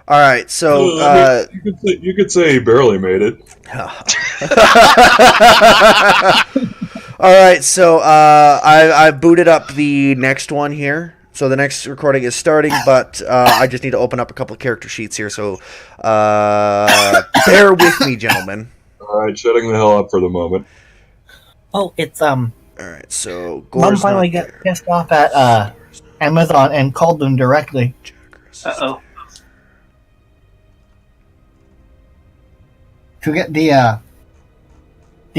All right, so You could say he barely made it. all right, so I booted up the next one here. So the next recording is starting, but I just need to open up a couple of character sheets here. So bear with me, gentlemen. All right, shutting the hell up for the moment. Oh, it's All right, so Mom Gore's finally not got there. pissed off at Amazon and called them directly Uh-oh. to get the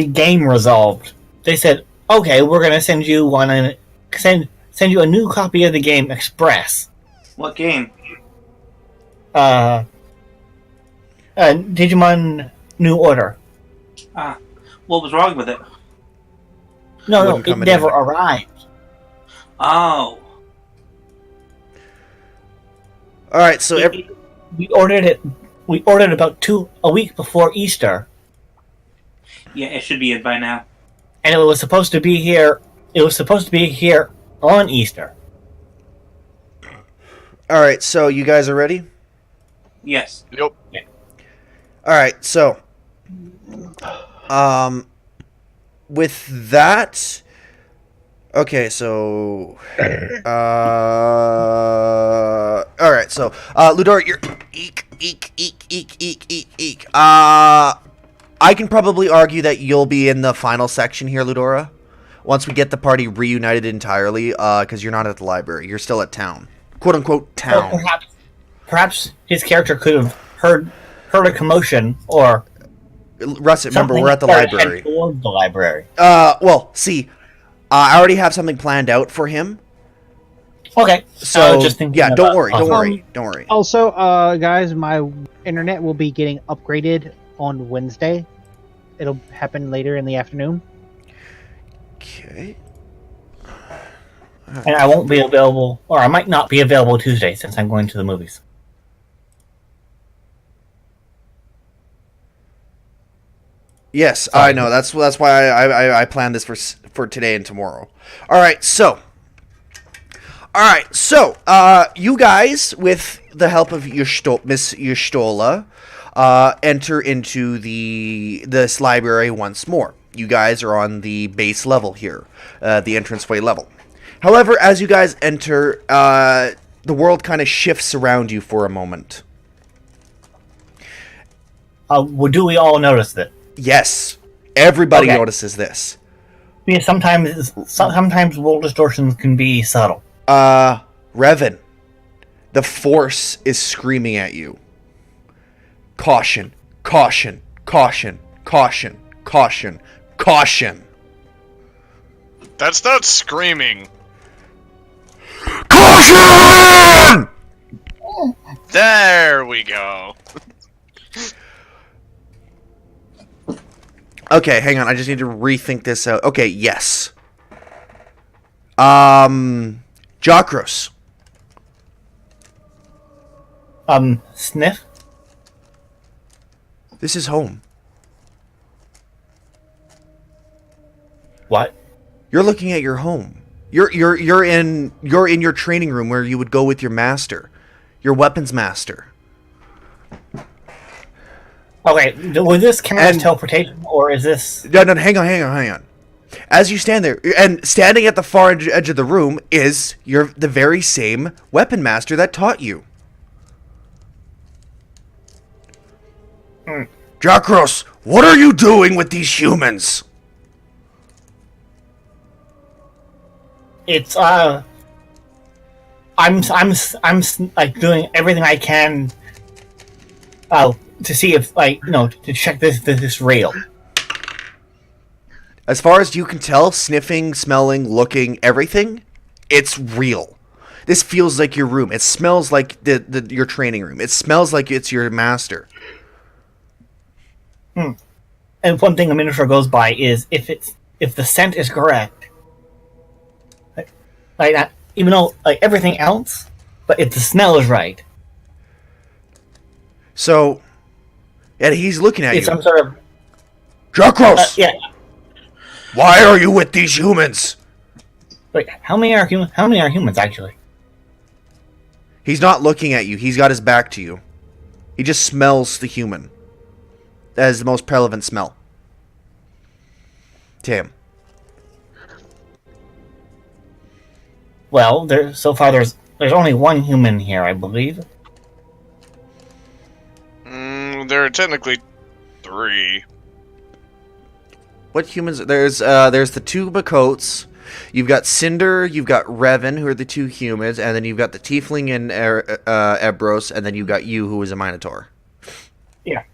game resolved. They said, "Okay, we're gonna send you one and send you a new copy of the game express." What game? Digimon New Order. What was wrong with it? No, Wouldn't it come in never handy. arrived. Oh. All right, so We ordered it. We ordered about a week before Easter, Yeah, it should be in by now. and it was supposed to be here. It was supposed to be here on Easter. all right, so you guys are ready? Yes. Yep. All right, so with that, okay, so all right, so Ludor, you're eek. I can probably argue that you'll be in the final section here, Ludora, once we get the party reunited entirely, because you're not at the library, you're still at town, quote unquote town. Well, perhaps his character could have heard a commotion or Russet, remember, something we're at the that head library. towards the library. Well, see, I already have something planned out for him. Okay, So, just thinking yeah, don't about- worry, don't Awesome. worry. Also, guys, my internet will be getting upgraded on Wednesday. It'll happen later in the afternoon. Okay. And I won't be available, or I might not be available Tuesday since I'm going to the movies. Yes, I know. That's why I planned this for today and tomorrow. All right, so you guys, with the help of Miss Yustola, enter into this library once more. You guys are on the base level here, the entranceway level. However, as you guys enter, the world kind of shifts around you for a moment. Do we all notice that? Yes, everybody Okay. notices this. Because sometimes world distortions can be subtle. Revan, the Force is screaming at you. Caution, caution, caution, caution, caution, caution. That's not screaming. Caution! There we go. Okay, hang on. I just need to rethink this out. Okay, yes. Jakros. Sniff? This is home. What? You're looking at your home. You're in your training room where you would go with your master, your weapons master. Okay, was this count as And- teleportation, or is this... No, hang on. As you stand there, and standing at the far edge of the room is the very same weapon master that taught you. Jakros, what are you doing with these humans? It's, I'm like doing everything I can, to see if, to check this is real. As far as you can tell, sniffing, smelling, looking, everything, it's real. This feels like your room. It smells like your training room. It smells like it's your master. And one thing a minotaur goes by is if the scent is correct, like that, even though like everything else, but if the smell is right, So, and he's looking at it's you. some sort of Jakros, yeah. why are you with these humans? Wait, how many are humans actually? He's not looking at you. He's got his back to you. He just smells the human. That is the most prevalent smell. To him. Well, so far there's only one human here, I believe. There are technically 3. What humans? There's the 2 Bakotes. You've got Cinder, you've got Revan, who are the 2 humans, and then you've got the Tiefling and Ebros, and then you've got you, who is a Minotaur. Yeah.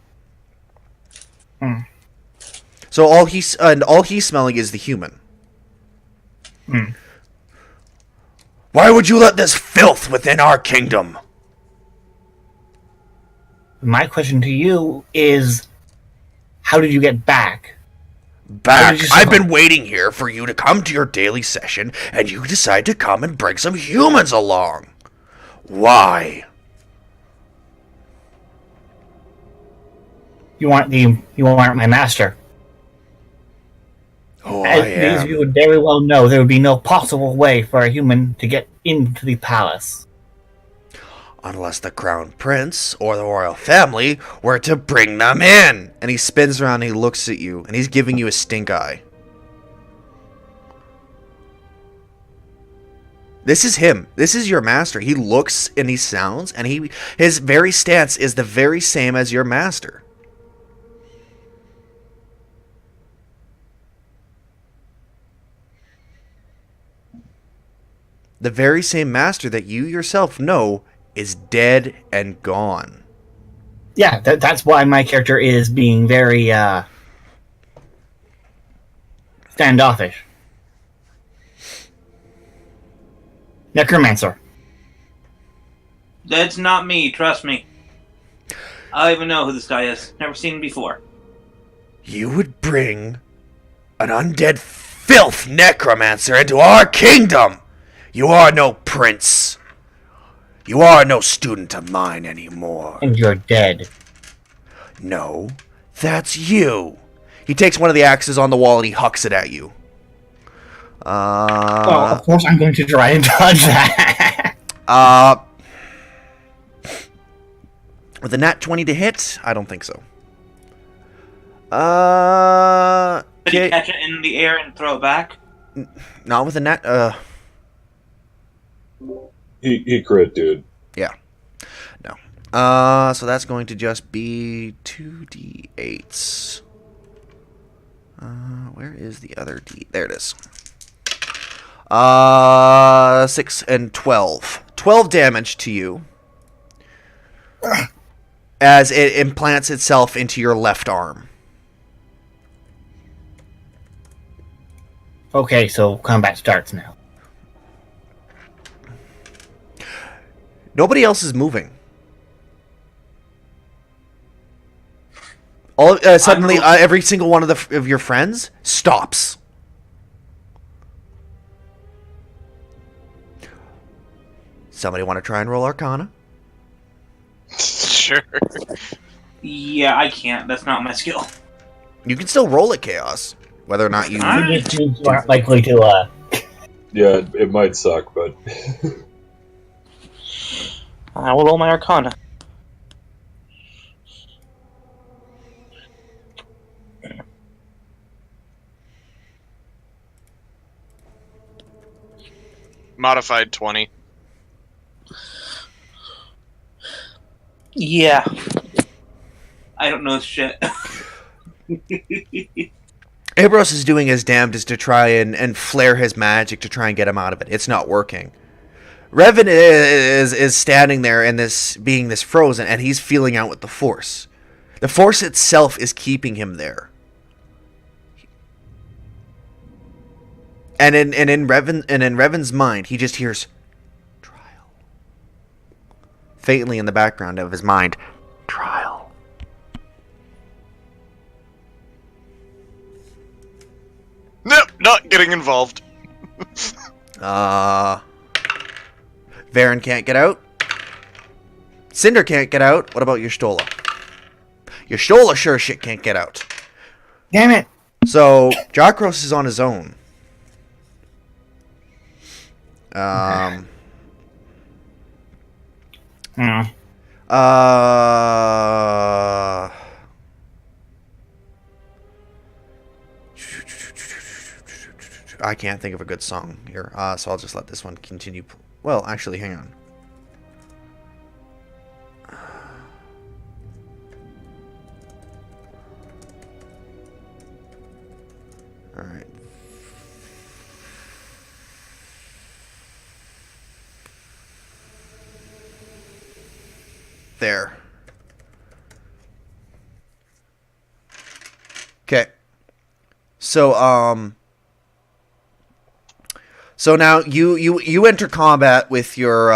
So all he's smelling is the human. Why would you let this filth within our kingdom? My question to you is, how did you get back? Back. I've been waiting here for you to come to your daily session, and you decide to come and bring some humans along. Why? You aren't my master. Oh, As I these am. of you would very well know, there would be no possible way for a human to get into the palace. Unless the crown prince or the royal family were to bring them in. And he spins around and he looks at you, and he's giving you a stink eye. This is him. This is your master. He looks and he sounds, and his very stance is the very same as your master. The very same master that you yourself know is dead and gone. Yeah, that's why my character is being very standoffish. Necromancer. That's not me, trust me. I don't even know who this guy is. Never seen him before. You would bring an undead filth necromancer into our kingdom! You are no prince. You are no student of mine anymore. And you're dead. No, that's you. He takes one of the axes on the wall and he hucks it at you. Well, of course I'm going to try and dodge that. With a nat 20 to hit? I don't think so. Did he Okay. catch it in the air and throw it back? Not with a nat, He crit, dude. yeah. No. So that's going to just be 2d8s. Where is the other d? There it is. 6 and 12. 12 damage to you. As it implants itself into your left arm. Okay, so combat starts now. Nobody else is moving. Suddenly, every single one of your friends stops. Somebody want to try and roll Arcana? Sure. Yeah, I can't. That's not my skill. You can still roll it, Chaos. Whether or not you... Alright. These dudes aren't likely to, Yeah, it might suck, but I will roll my Arcana. Modified 20. Yeah. I don't know shit. Abros is doing his damnedest to try and flare his magic to try and get him out of it. It's not working. Revan is standing there and being this frozen, and he's feeling out with the Force. The Force itself is keeping him there. And in Revan's mind, he just hears trial. Faintly in the background of his mind, trial. Nope, not getting involved. Varen can't get out. Cinder can't get out. What about your Stola? Your Stola sure shit can't get out. damn it! So, Jakros is on his own. Hmm. I can't think of a good song here, so I'll just let this one continue. Well, actually, hang on. All right. There. Okay. So so now you enter combat with your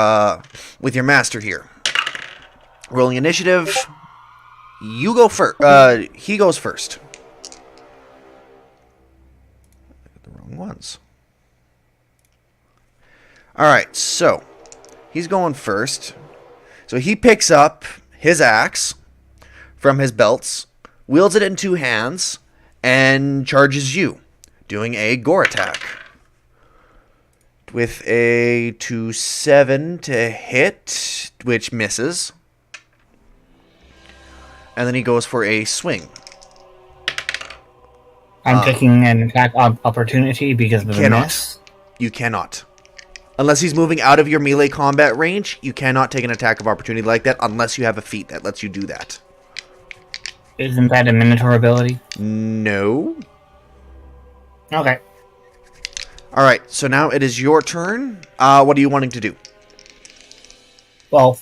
master here. Rolling initiative. You go first. He goes first. The wrong ones. All right. So he's going first. So he picks up his axe from his belts, wields it in two hands, and charges you, doing a gore attack. With a 2-7 to hit, which misses. And then he goes for a swing. I'm taking an attack opportunity because of the miss. You cannot. Unless he's moving out of your melee combat range, you cannot take an attack of opportunity like that unless you have a feat that lets you do that. Isn't that a Minotaur ability? No. Okay. Alright, so now it is your turn. What are you wanting to do? Well,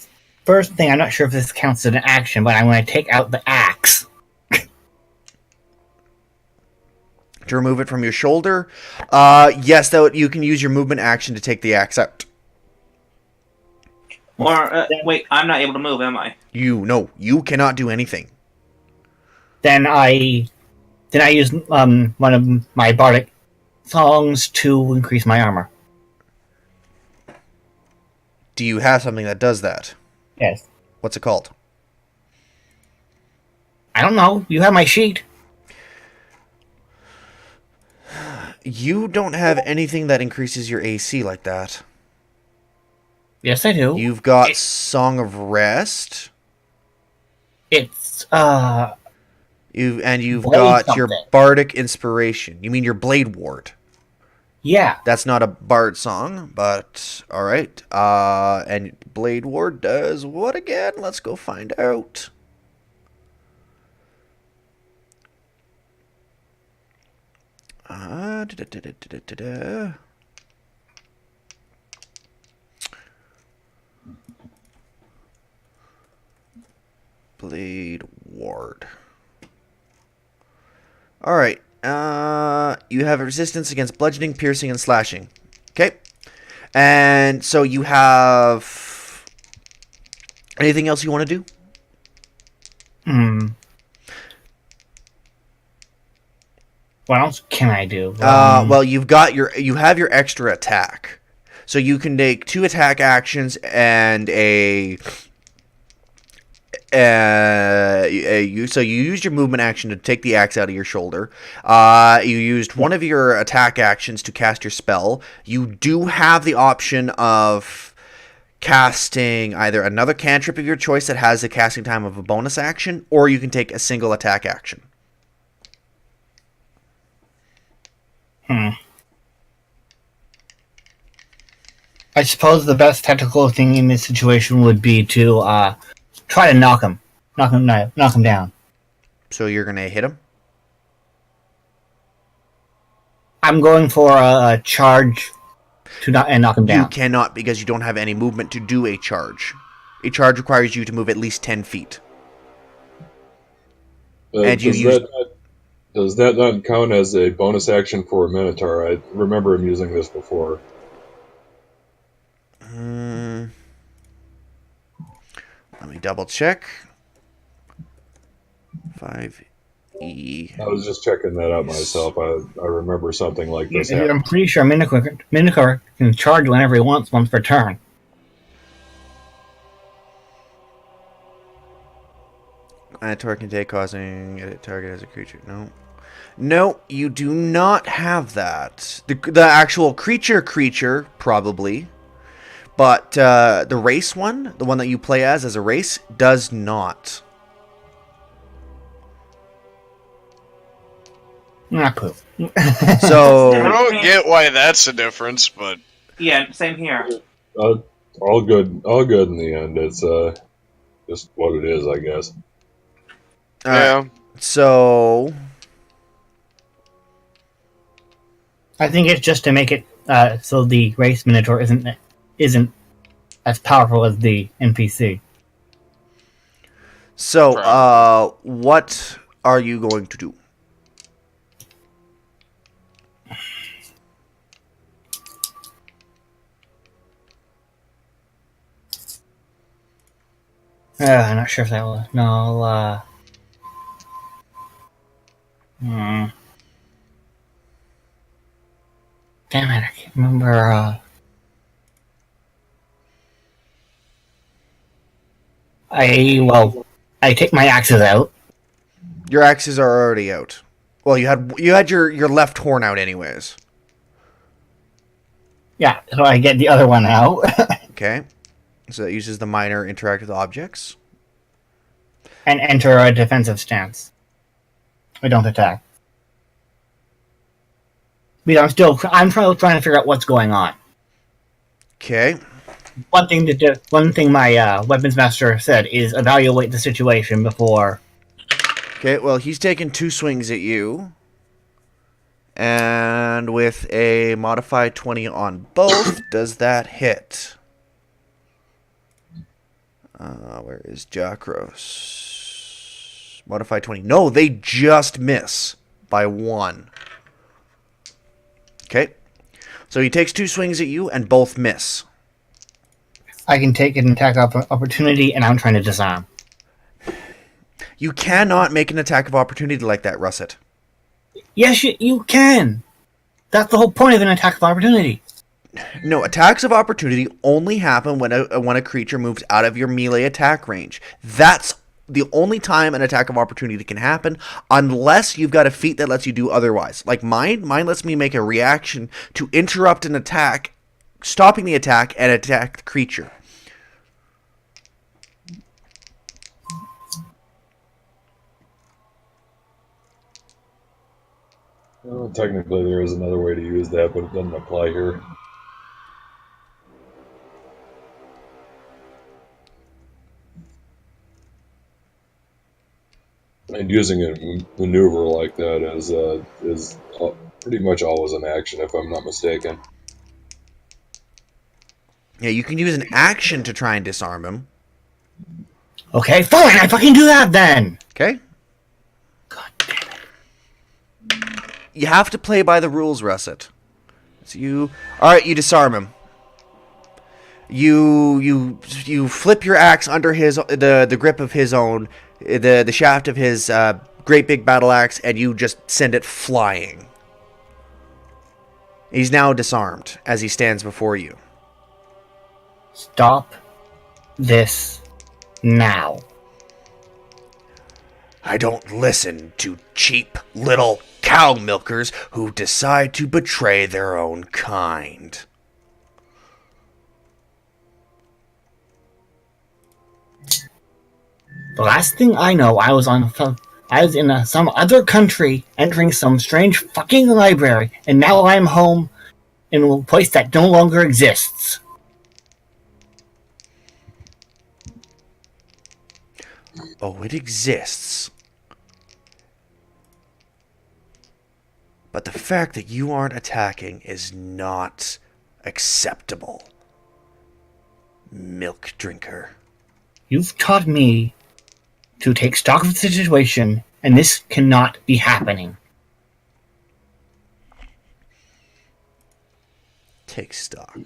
first thing, I'm not sure if this counts as an action, but I'm going to take out the axe. To remove it from your shoulder. Yes, though, you can use your movement action to take the axe out. Or, wait, I'm not able to move, am I? No, you cannot do anything. Then I use one of my bardic songs to increase my armor. Do you have something that does that? Yes. What's it called? I don't know. You have my sheet. You don't have anything that increases your AC like that. Yes, I do. You've got Song of Rest. It's You've Blade got your something. Bardic Inspiration. You mean your Blade Ward. Yeah. That's not a bard song, but alright. And Blade Ward does what again? Let's go find out. Blade Ward. Alright. You have a resistance against bludgeoning, piercing, and slashing. Okay. And so you have anything else you want to do? What else can I do? Well, you have your extra attack, so you can take 2 attack actions and so you used your movement action to take the axe out of your shoulder. You used one of your attack actions to cast your spell. You do have the option of casting either another cantrip of your choice that has the casting time of a bonus action, or you can take a single attack action. I suppose the best tactical thing in this situation would be to try to knock him down. So you're gonna hit him? I'm going for a charge to knock him down. You cannot, because you don't have any movement to do a charge. A charge requires you to move at least 10 feet. And does that not count as a bonus action for a Minotaur? I remember him using this before. Let me double check. 5E. I was just checking that out myself. I remember something like this happening. I'm pretty sure Minotaur can charge whenever he wants once per turn. Minotaur can take causing a target as a creature. No, you do not have that. The actual creature probably. But the race one, the one that you play as a race, does not. Not poop. So I don't get why that's a difference, but Yeah, same here. All good in the end. It's just what it is, I guess. yeah. So I think it's just to make it so the race minotaur isn't as powerful as the NPC. So, what are you going to do? I'm not sure if that will. No, Damn it, I can't remember. I take my axes out. Your axes are already out. Well, you had your left horn out anyways. Yeah, so I get the other one out. Okay. So that uses the minor interact with objects. And enter a defensive stance. I don't attack. But I'm trying to figure out what's going on. Okay. One thing my weapons master said is evaluate the situation before. Okay, well, he's taken 2 swings at you. And with a modified 20 on both, does that hit? Where is Jakros? Modified 20. No, they just miss by 1. Okay. So he takes 2 swings at you and both miss. I can take an attack opportunity, and I'm trying to disarm. You cannot make an attack of opportunity like that, Russet. Yes, you can. That's the whole point of an attack of opportunity. No, attacks of opportunity only happen when a creature moves out of your melee attack range. That's the only time an attack of opportunity can happen, unless you've got a feat that lets you do otherwise. Like mine lets me make a reaction to interrupt an attack, stopping the attack, and attack the creature. Well, technically, there is another way to use that, but it doesn't apply here. And using a maneuver like that is pretty much always an action, if I'm not mistaken. Yeah, you can use an action to try and disarm him. Okay, fine, I fucking do that then! Okay? God damn it. You have to play by the rules, Russet. So alright, you disarm him. You flip your axe under the grip of his own, the shaft of his great big battle axe, and you just send it flying. He's now disarmed as he stands before you. Stop this now. I don't listen to cheap little cow milkers who decide to betray their own kind. The last thing I know, I was in some other country, entering some strange fucking library, and now I'm home in a place that no longer exists. Oh, it exists. But the fact that you aren't attacking is not acceptable. Milk drinker. You've taught me to take stock of the situation, and this cannot be happening. Take stock.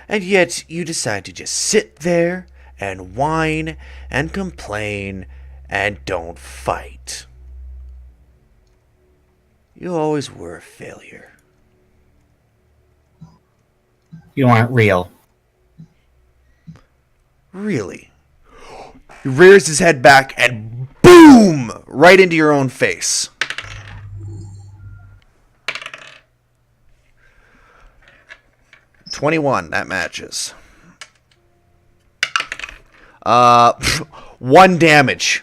And yet you decide to just sit there and whine and complain and don't fight. You always were a failure. You aren't real. Really? He rears his head back and boom! Right into your own face. 21. That matches. 1 damage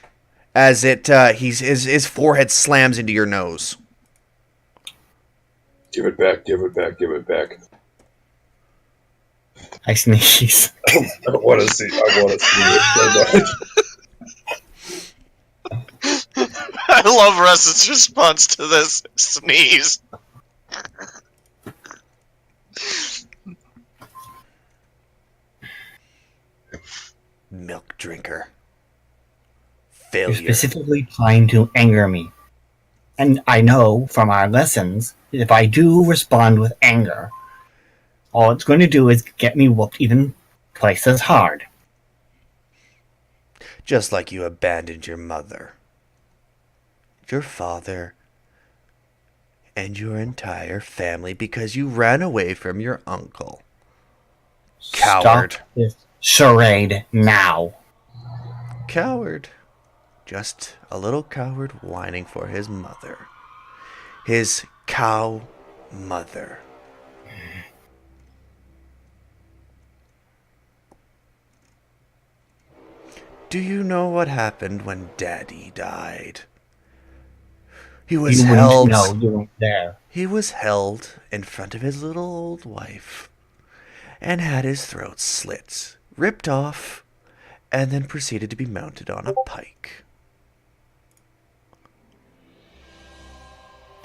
as his forehead slams into your nose. Give it back, give it back, give it back. I sneeze. I want to see it so much. I love Russ's response to this sneeze. Milk drinker. You're Failure. specifically trying to anger me. And I know from our lessons, if I do respond with anger, all it's going to do is get me whooped even twice as hard. Just like you abandoned your mother, your father, and your entire family because you ran away from your uncle. Coward. Stop this charade now. Coward. Just a little coward whining for his mother. His cow mother. Do you know what happened when Daddy died? He was You held. wouldn't know you weren't there. He was held in front of his little old wife and had his throat slit, ripped off, and then proceeded to be mounted on a pike.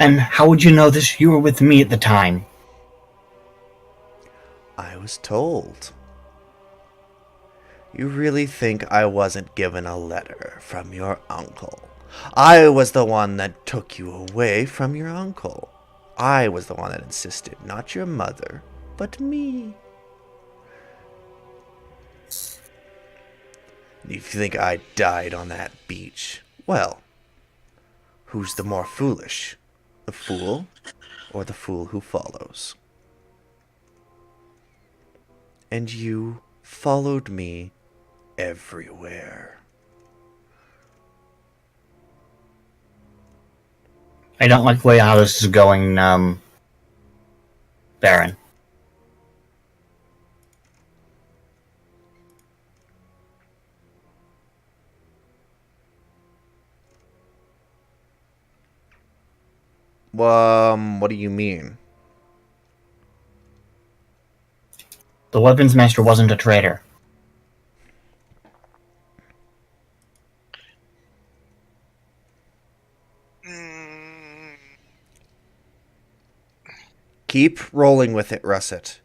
And how would you know this? You were with me at the time. I was told. You really think I wasn't given a letter from your uncle? I was the one that took you away from your uncle. I was the one that insisted, not your mother, but me. If you think I died on that beach, well, who's the more foolish? The fool or the fool who follows? And you followed me everywhere. I don't like the way how this is going, Baron. What do you mean? The weapons master wasn't a traitor. Keep rolling with it, Russet.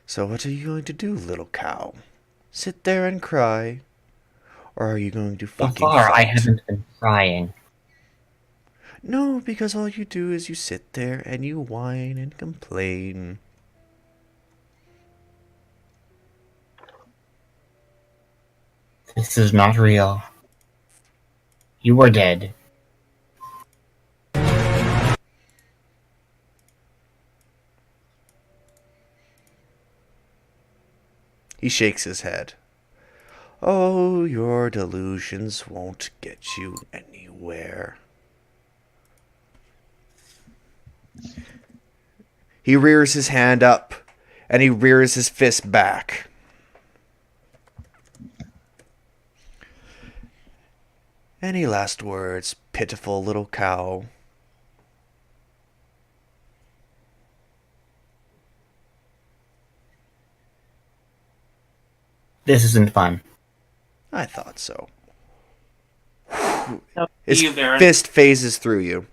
So what are you going to do, little cow? Sit there and cry? Or are you going to So fucking far, I fight? haven't been crying. No, because all you do is you sit there and you whine and complain. This is not real. You are dead. He shakes his head. Oh, your delusions won't get you anywhere. He rears his hand up, and he rears his fist back. Any last words, pitiful little cow? This isn't fun. I thought so. No, His you, Baron. fist phases through you.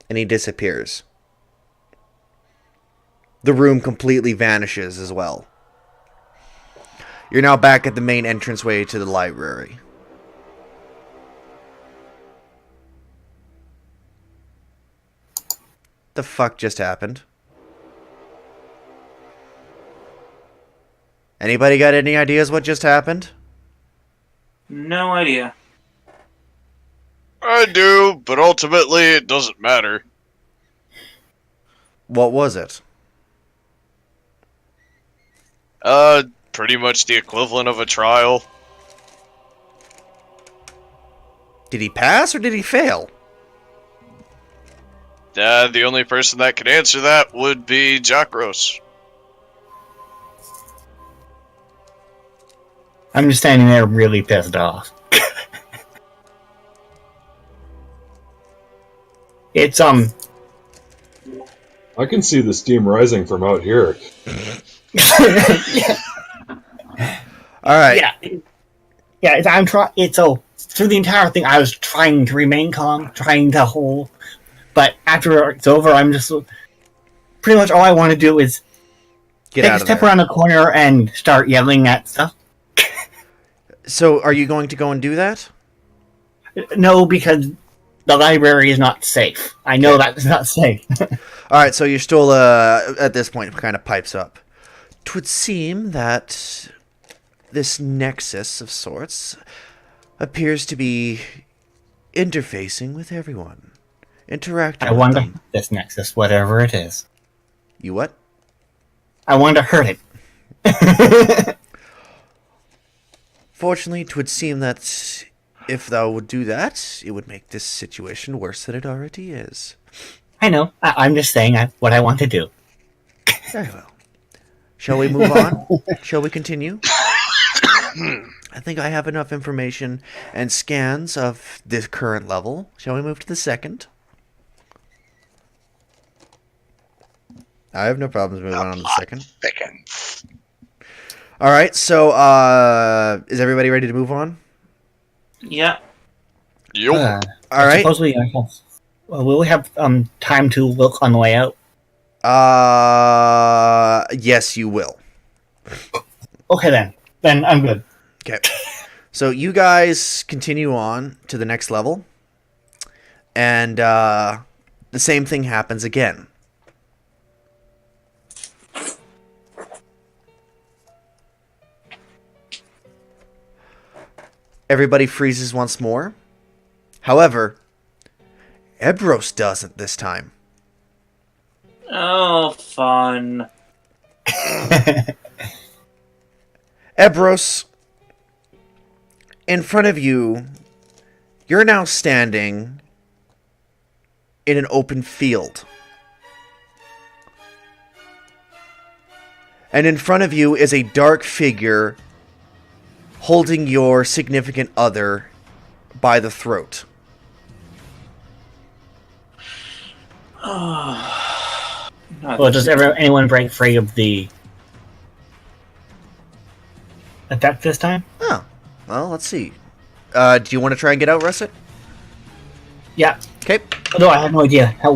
And he disappears. The room completely vanishes as well. You're now back at the main entranceway to the library. The fuck just happened? Anybody got any ideas what just happened? No idea. I do, but ultimately it doesn't matter. What was it? Pretty much the equivalent of a trial. Did he pass or did he fail? The only person that could answer that would be Jakros. I'm just standing there really pissed off. It's I can see the steam rising from out here. All right. yeah. I'm trying. It's so through the entire thing, I was trying to remain calm, trying to hold. But after it's over, I'm just pretty much all I want to do is Get take out a of step there. around the corner and start yelling at stuff. So, are you going to go and do that? No, because the library is not safe. I know that's not safe. All right. So you're still at this point kind of pipes up. 'Twould seem that this nexus of sorts appears to be interfacing with everyone, interacting I with want to them. hurt this nexus, whatever it is. You what? I want to hurt it. Fortunately, 'twould seem that if thou would do that, it would make this situation worse than it already is. I know. I'm just saying what I want to do. Very well. Shall we move on? Shall we continue? I think I have enough information and scans of this current level. Shall we move to the second? I have no problems moving on to the second. All right, so is everybody ready to move on? Yeah. Yup. All right. Supposedly, will we have time to look on the way out? Yes, you will. Okay, then. Then I'm good. Okay. So you guys continue on to the next level, and the same thing happens again. Everybody freezes once more. However, Ebros doesn't this time. Oh, fun. Ebros, in front of you, you're now standing in an open field. And in front of you is a dark figure holding your significant other by the throat. Not Well, does anyone break free of the effect this time? Oh, well, let's see. Do you want to try and get out, Russet? Yeah. Okay. Although I have no idea how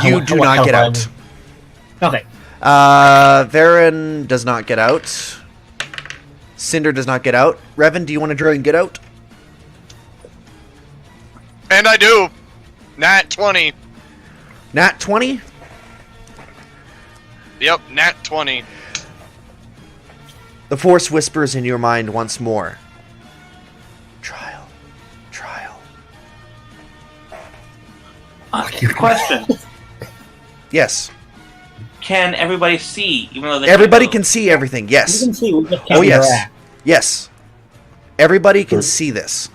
You do not get out. Okay. Varen does not get out. Cinder does not get out. Revan, do you want to try and get out? And I do. Nat 20. Nat 20? Yep, Nat 20. The Force whispers in your mind once more. Trial. Trial. Question. Yes. Can everybody see, even though they Everybody can't can see everything. You Yes. can see we just can't Oh, yes. interact. Yes. Everybody can see this.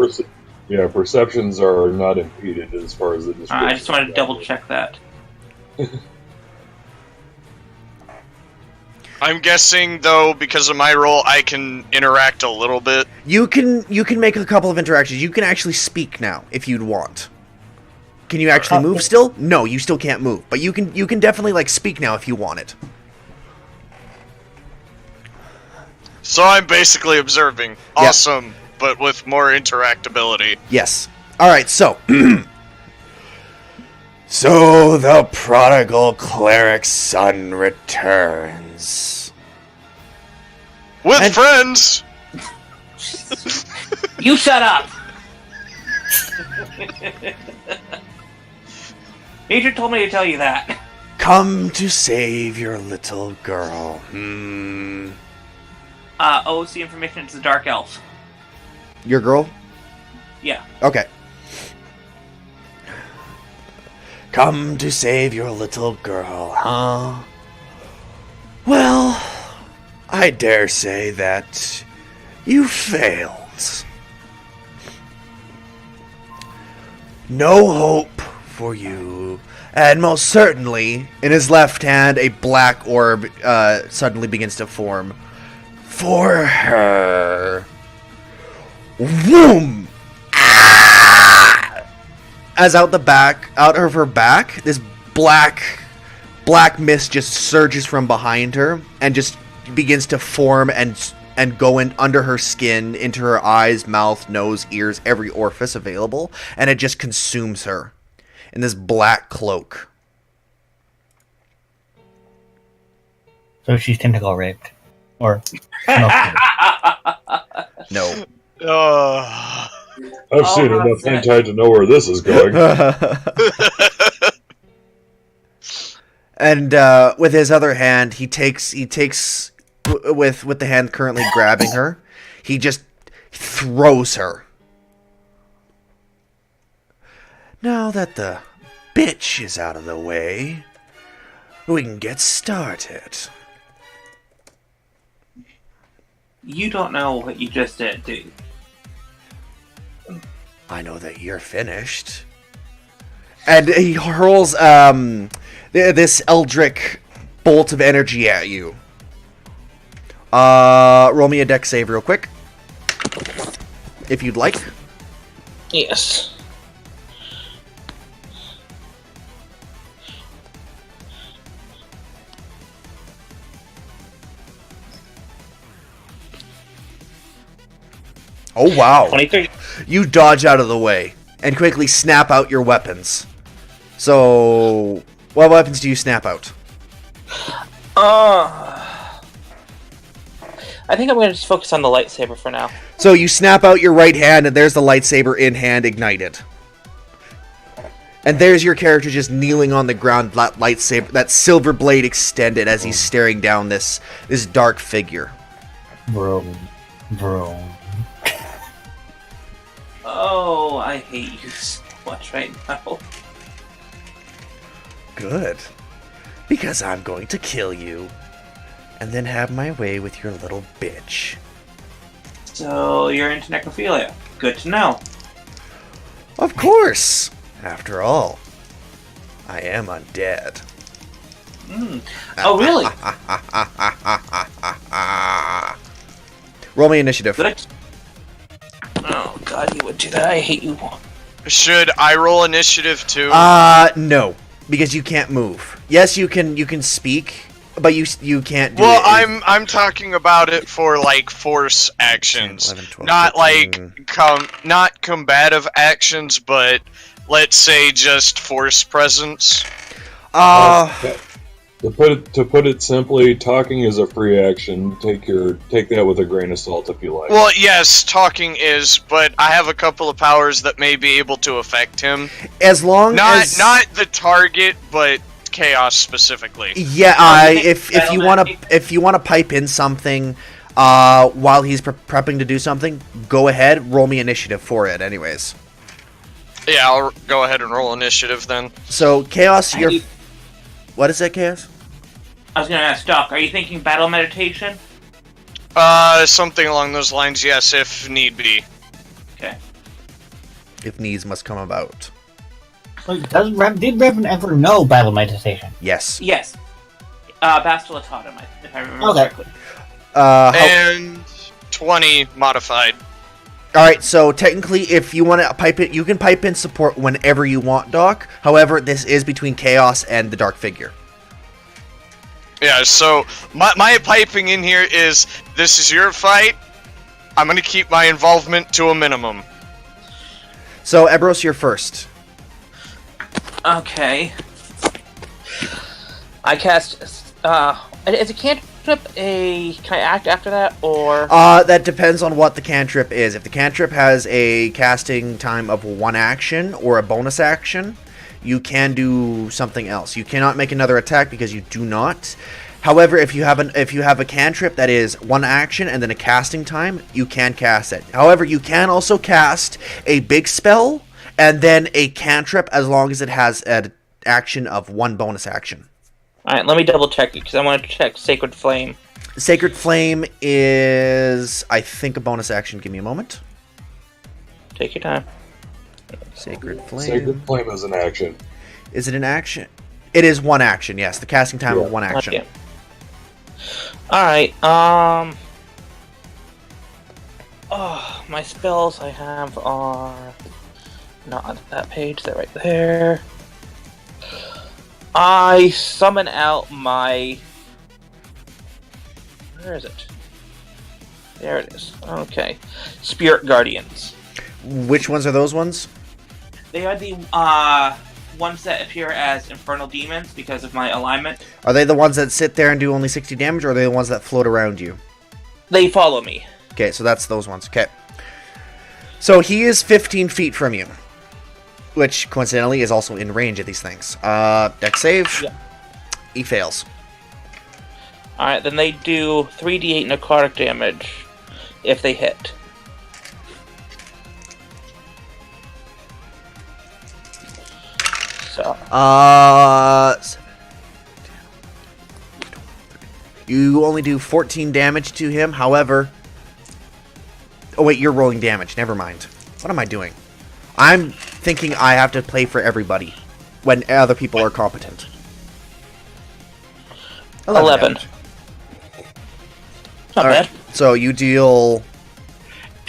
Yeah, perceptions are not impeded as far as the description. I just wanted to double check that. I'm guessing, though, because of my role, I can interact a little bit. You can make a couple of interactions. You can actually speak now if you'd want. Can you actually move still? No, you still can't move. But you can definitely like speak now if you want it. So I'm basically observing. Awesome, but with more interactability. Yes. All right, so so the prodigal cleric's son returns. With And- friends! You shut up! Major told me to tell you that. Come to save your little girl. OC information, it's the Dark Elf. Your girl? Yeah. Okay. Come to save your little girl, huh? Well, I dare say that you failed. No hope for you. And most certainly, in his left hand, a black orb suddenly begins to form. For her. Vroom! Ah! As out of her back, this black mist just surges from behind her and just begins to form and go in under her skin, into her eyes, mouth, nose, ears, every orifice available, and it just consumes her in this black cloak. So she's tentacle raped. Or No. I've seen enough hentai to know where this is going. And with his other hand, he takes with the hand currently grabbing her, he just throws her. Now that the bitch is out of the way, we can get started. You don't know what you just did, do you? I know that you're finished. And he hurls this Eldritch bolt of energy at you. Roll me a dex save real quick, if you'd like. Yes. Oh wow. 23. You dodge out of the way and quickly snap out your weapons. So, what weapons do you snap out? I think I'm going to just focus on the lightsaber for now. So you snap out your right hand and there's the lightsaber in hand ignited. And there's your character just kneeling on the ground, lightsaber, that silver blade extended as he's staring down this dark figure. Bro. Oh, I hate you so much right now. Good. Because I'm going to kill you. And then have my way with your little bitch. So, you're into necrophilia. Good to know. Of course! After all, I am undead. Oh, really? Roll me initiative. Good. Oh, God, you would do that. I hate you. Should I roll initiative too? No. Because you can't move. Yes, you can speak, but you can't do Well, it. I'm talking about it for like force actions, 10, 11, 12, not 13. like not combative actions, but let's say just force presence. To put it simply, talking is a free action. Take that with a grain of salt if you like. Well, yes, talking is, but I have a couple of powers that may be able to affect him. As long as Not the target, but chaos specifically. yeah, if you want to pipe in something while he's prepping to do something, go ahead. Roll me initiative for it, anyways. Yeah, I'll go ahead and roll initiative then. So Chaos, what is that, Chaos? I was going to ask Doc, are you thinking battle meditation? Something along those lines, yes, if need be. Okay. If needs must come about. Wait, did Revan ever know battle meditation? Yes. Yes. Bastila taught him, if I remember Okay. correctly. And 20 modified. All right. So technically, if you want to pipe it, you can pipe in support whenever you want, Doc. However, this is between Chaos and the Dark Figure. Yeah, so my piping in here is, this is your fight. I'm going to keep my involvement to a minimum. So Ebros, you're first. Okay. I cast. Is a cantrip a? Can I act after that or? That depends on what the cantrip is. If the cantrip has a casting time of 1 action or a bonus action, you can do something else. You cannot make another attack because you do not. However, if you have a cantrip that is 1 action and then a casting time, you can cast it. However, you can also cast a big spell and then a cantrip as long as it has action of 1 bonus action. Alright, let me double check it because I want to check Sacred Flame. Sacred Flame is, I think, a bonus action. Give me a moment. Take your time. Sacred Flame. Sacred Flame is an action. Is it an action? It is 1 action, yes. The casting time of 1 action. Okay. Alright, oh, my spells I have are not on that page, they're right there. I summon out my... Where is it? There it is. Okay. Spirit Guardians. Which ones are those ones? They are the ones that appear as infernal demons because of my alignment. Are they the ones that sit there and do only 60 damage, or are they the ones that float around you? They follow me. Okay, so that's those ones. Okay. So he is 15 feet from you, which coincidentally is also in range of these things. Dex save. Yeah. He fails. Alright, then they do 3d8 necrotic damage if they hit. So, you only do 14 damage to him. However, oh wait, you're rolling damage. Never mind. What am I doing? I'm thinking I have to play for everybody when other people are competent. 11. damage. Not All bad. right. So you deal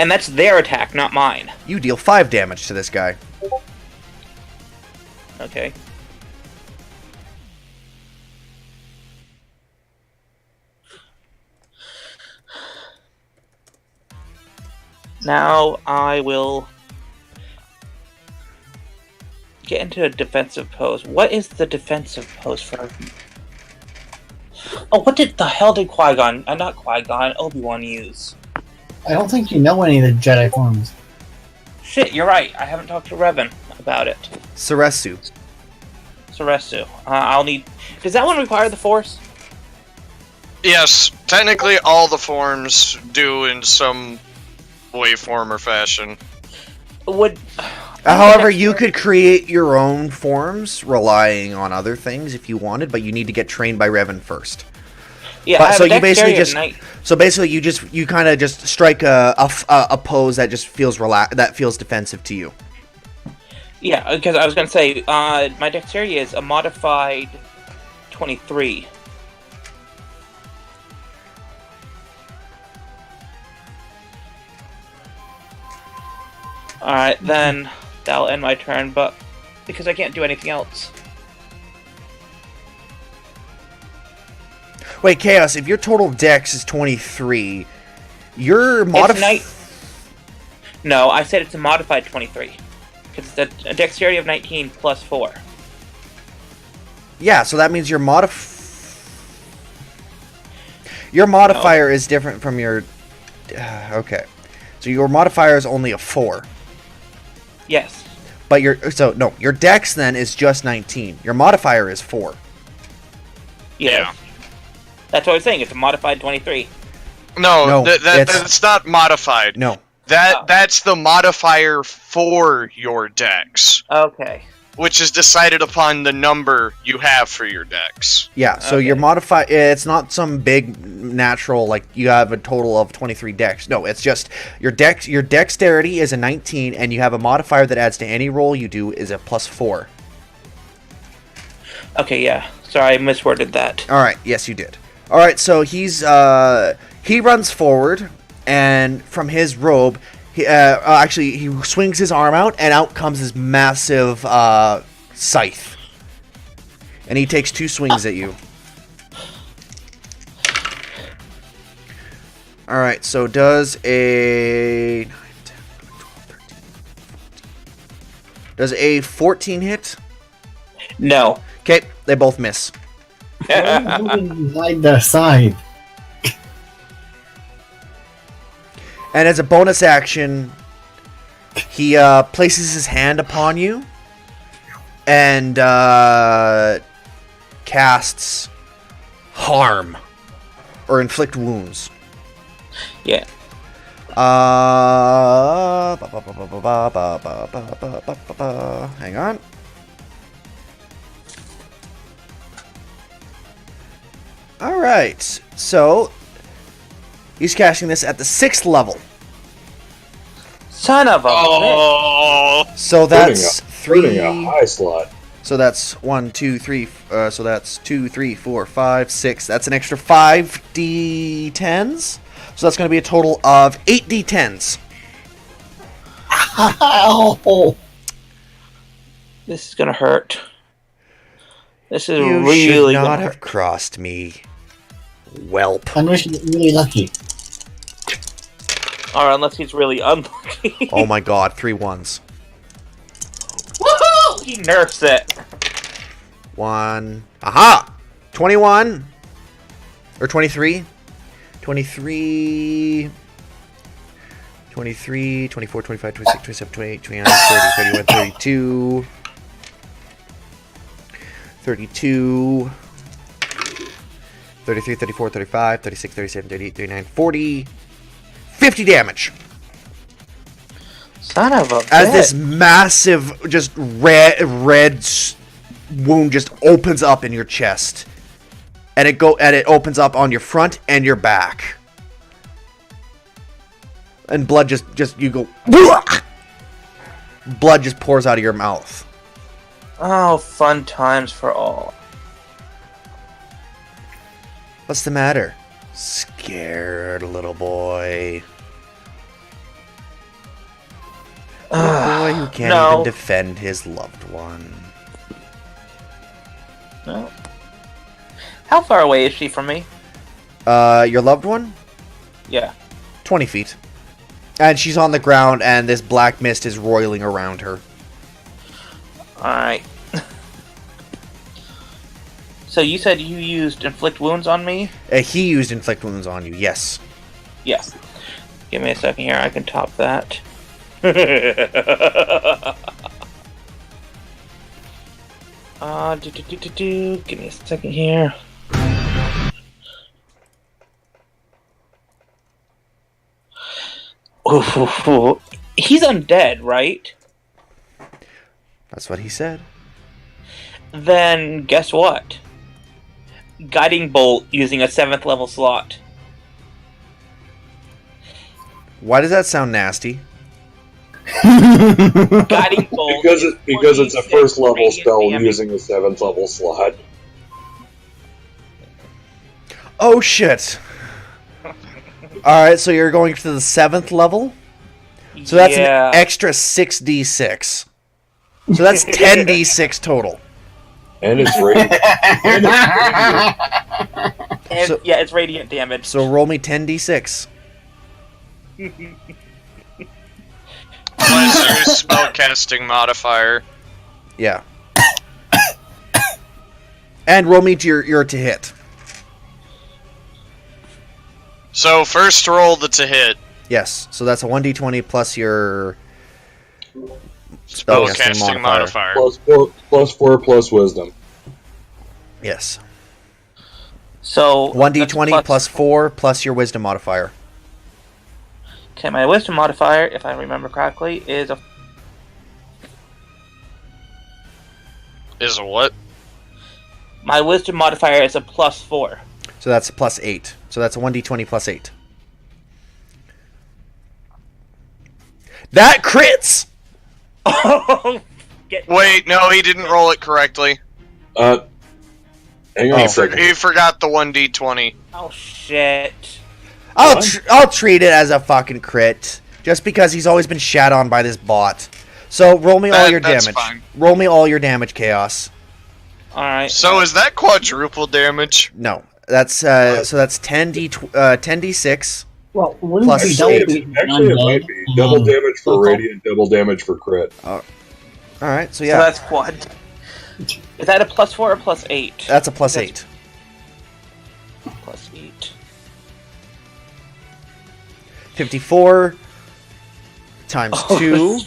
And that's their attack, not mine. 5 damage to this guy. Okay. Now I will get into a defensive pose. What is the defensive pose for? Oh, what did the hell did Qui-Gon, not Qui-Gon, Obi-Wan use? I don't think you know any of the Jedi forms. Shit, you're right. I haven't talked to Revan about it. Saresu. Soresu. I'll need... Does that one require the Force? Yes, technically all the forms do in some way, form, or fashion. Would... However, you could create your own forms relying on other things if you wanted, but you need to get trained by Revan first. Yeah, But- I have so a you basically dexterity of just- night- So basically, you kind of just strike a pose that just feels that feels defensive to you. Yeah, because I was going to say, my dexterity is a modified 23. Alright, then that'll end my turn, but because I can't do anything else. Wait, Chaos, if your total dex is 23, your No, I said it's a modified 23. Because it's a dexterity of 19 plus 4. Yeah, so that means your modifier is different from your... okay. So your modifier is only a 4. Yes. But your dex then is just 19. Your modifier is 4. Yeah. That's what I was saying, it's a modified 23. No, it's- that's not modified. No. That's the modifier for your dex, Okay. which is decided upon the number you have for your dex. Yeah, so your modifier, it's not some big natural, like you have a total of 23 dex. No, it's just your dexterity is a 19, and you have a modifier that adds to any roll you do is a plus 4. Okay, yeah. Sorry, I misworded that. Alright, yes you did. Alright, so he runs forward, and from his robe, he swings his arm out, and out comes his massive scythe. And he takes 2 swings at you. Alright, so does a... 9, 10, 12, 13, 14. Does a 14 hit? No. Okay, they both miss. Hide their side. And as a bonus action, he places his hand upon you and casts harm or inflict wounds. Yeah. Hang on. Alright, so he's casting this at the 6th level. Son of a bitch. Oh, So that's Putting a 3. high slot. So that's 1, 2, 3. So that's 2, 3, 4, 5, 6. That's an extra 5 D10s. So that's going to be a total of 8 D10s. Ow! This is gonna hurt. This is You really should gonna not hurt. have crossed me, whelp. Unless you get really lucky. Or unless he's really unlucky. Oh my god, 3 1s. Woohoo! He nerfs it. 1. Aha! 21. Or 23. 23. 23, 24, 25, 26, 27, 28, 29, 30, 31, 32. 32. 33, 34, 35, 36, 37, 38, 39, 40. 50 damage. Son of a As bitch. this massive, just red wound just opens up in your chest, and it opens up on your front and your back, and blood just you go. Blood just pours out of your mouth. Oh, fun times for all. What's the matter? Scared little boy. Little boy who can't no. even defend his loved one. No. How far away is she from me? Your loved one? Yeah. 20 feet. And she's on the ground, and this black mist is roiling around her. Alright. So you said you used inflict wounds on me? He used inflict wounds on you, yes. Yes. Give me a second here, I can top that. Give me a second here. Ooh, he's undead, right? That's what he said. Then guess what? Guiding bolt using a 7th level slot. Why does that sound nasty? Guiding bolt. Because it's a first level radiant spell damage. using a 7th level slot. Oh shit. Alright, so you're going to the 7th level? So that's Yeah. an extra 6d6. So that's 10d6 total. And it's radiant. And it's radiant. And, So- yeah, it's radiant damage. So roll me 10d6. plus your spellcasting modifier. Yeah. And roll me to your to hit. So first roll the to hit. Yes. So that's a 1d20 plus your Spellcasting modifier. Plus 4 plus wisdom. Yes. So 1d20 that's plus 4 plus your wisdom modifier. Okay, my wisdom modifier, if I remember correctly, is a Is a what? my wisdom modifier is a +4. So that's plus 8. So that's a 1d20 plus 8. That crits! Wait, no, he didn't roll it correctly. Hang on He, a second. he forgot the 1d20. Oh shit! I'll treat it as a fucking crit, just because he's always been shat on by this bot. So roll me all your That's damage. fine. Roll me all your damage, Chaos. All right. So is that quadruple damage? No, that's so that's 10d6. Well, wouldn't Plus you eight. double be Actually, it might be. Double damage for radiant, double damage for crit. All right, so So yeah, that's quad. Is that a +4 or +8? that's a plus That's- 8. +8. 54 times Oh. 2,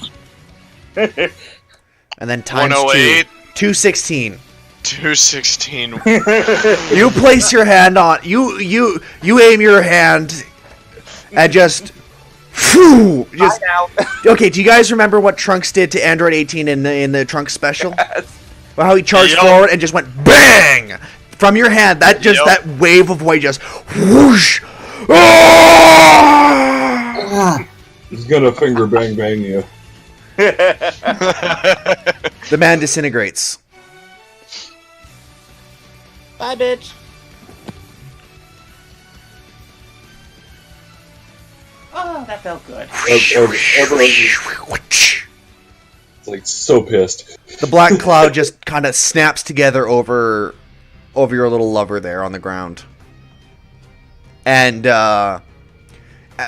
and then times 2. 108, 216. 216. You place your hand on you aim your hand and just phew, just Out. okay. Do you guys remember what Trunks did to Android 18 in the Trunks special? Well, how he charged Yup. forward and just went bang from your hand, that that wave of white just whoosh. He's gonna finger bang you. The man disintegrates. Bye, bitch. Oh, that felt good. Everyone's like so pissed. The black cloud just kind of snaps together over your little lover there on the ground. And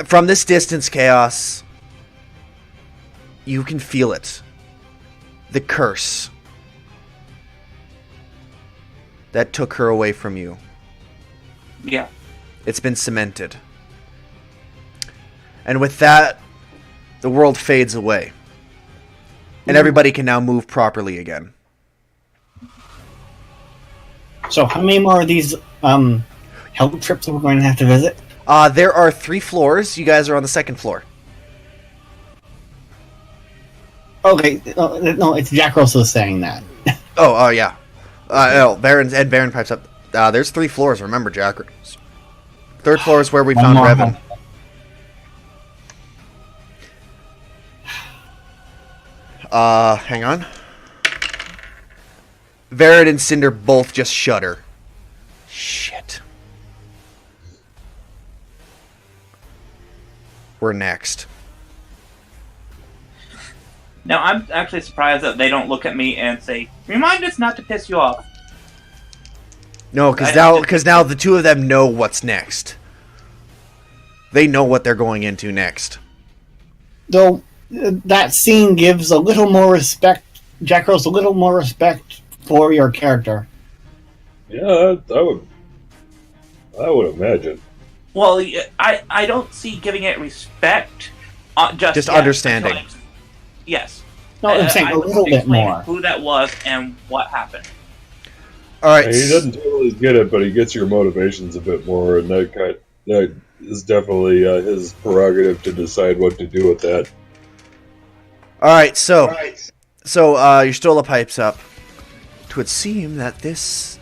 from this distance, Chaos, you can feel it. The curse that took her away from you. Yeah. It's been cemented. And with that, the world fades away. And everybody can now move properly again. So how many more of these help trips we're going to have to visit? There are 3 floors. You guys are on the 2nd floor. Okay, no, it's Jack Russell saying that. Oh, yeah. Baron pipes up. There's 3 floors, remember, Jack. 3rd floor is where we found Revan. Hang on. Varad and Cinder both just shudder. Shit. We're next. Now, I'm actually surprised that they don't look at me and say, "Remind us not to piss you off." No, because now the 2 of them know what's next. They know what they're going into next. Though that scene gives a little more respect, Jack Rose, a little more respect for your character. Yeah, I would imagine. Well, I don't see giving it respect. Just yet, understanding. Yes. No, I'm saying a little bit more. Who that was and what happened. All right. He doesn't totally get it, but he gets your motivations a bit more, and that is definitely his prerogative to decide what to do with that. All right. So your Stola pipes up. It would seem that this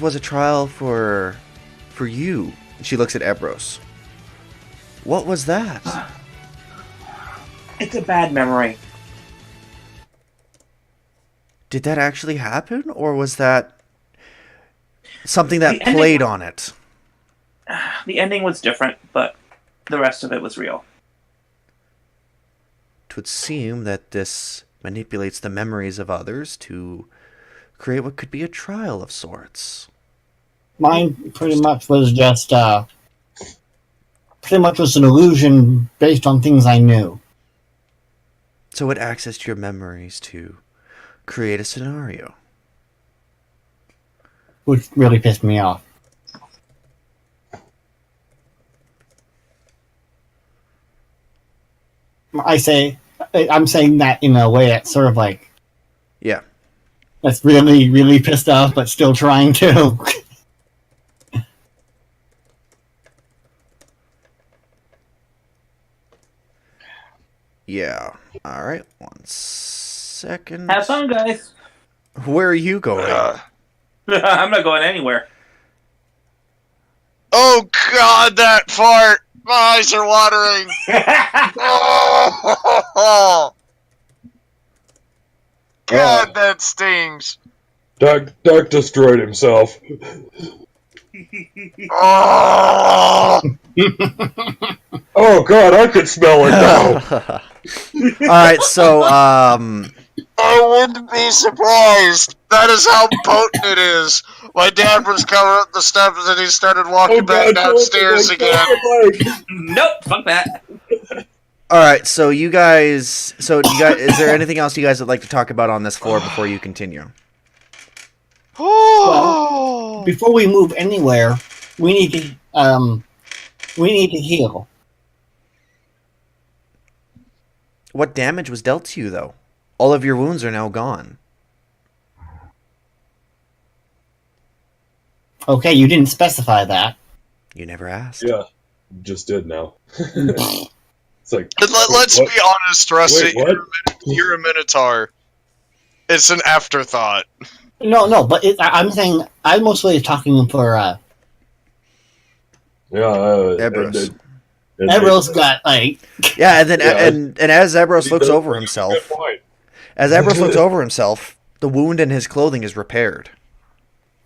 was a trial for you. She looks at Ebros. What was that? It's a bad memory. Did that actually happen, or was that something that The ending- played on it? The ending was different, but the rest of it was real. It would seem that this manipulates the memories of others to create what could be a trial of sorts. Mine pretty much was just an illusion based on things I knew. So it accessed your memories to create a scenario. Which really pissed me off. I'm saying that in a way that's sort of like, Yeah. that's really, really pissed off, but still trying to. Yeah. All right. 1 second. Have fun, guys. Where are you going? I'm not going anywhere. Oh God, that fart! My eyes are watering. Oh, God, that stings. Doc destroyed himself. Oh, Oh God, I could smell it now. All right. So I wouldn't be surprised. That is how potent it is. My dad was coming up the steps and he started walking back downstairs again. Nope, fuck that. all right. So you guys. So do you guys? Is there anything else you guys would like to talk about on this floor before you continue? Oh. Before we move anywhere, we need to heal. What damage was dealt to you, though? All of your wounds are now gone. Okay, you didn't specify that. You never asked. Yeah, just did now. It's like Let's what? be honest, Rusty. Wait, what? You're a Minotaur. It's an afterthought. No, but I'm saying I'm mostly talking for Ebros. Ebros got like Yeah, and then Yeah, and as Ebros He looks does over make a himself, good point. the wound in his clothing is repaired.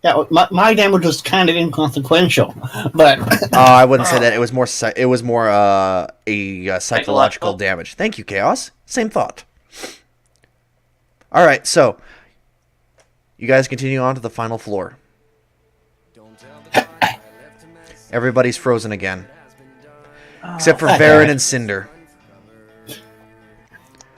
yeah. My damage was kind of inconsequential, but I wouldn't say that. It was more a psychological damage. Thank you, Chaos. Same thought. All right, so you guys continue on to the final floor. Everybody's frozen again, except for Varen and Cinder.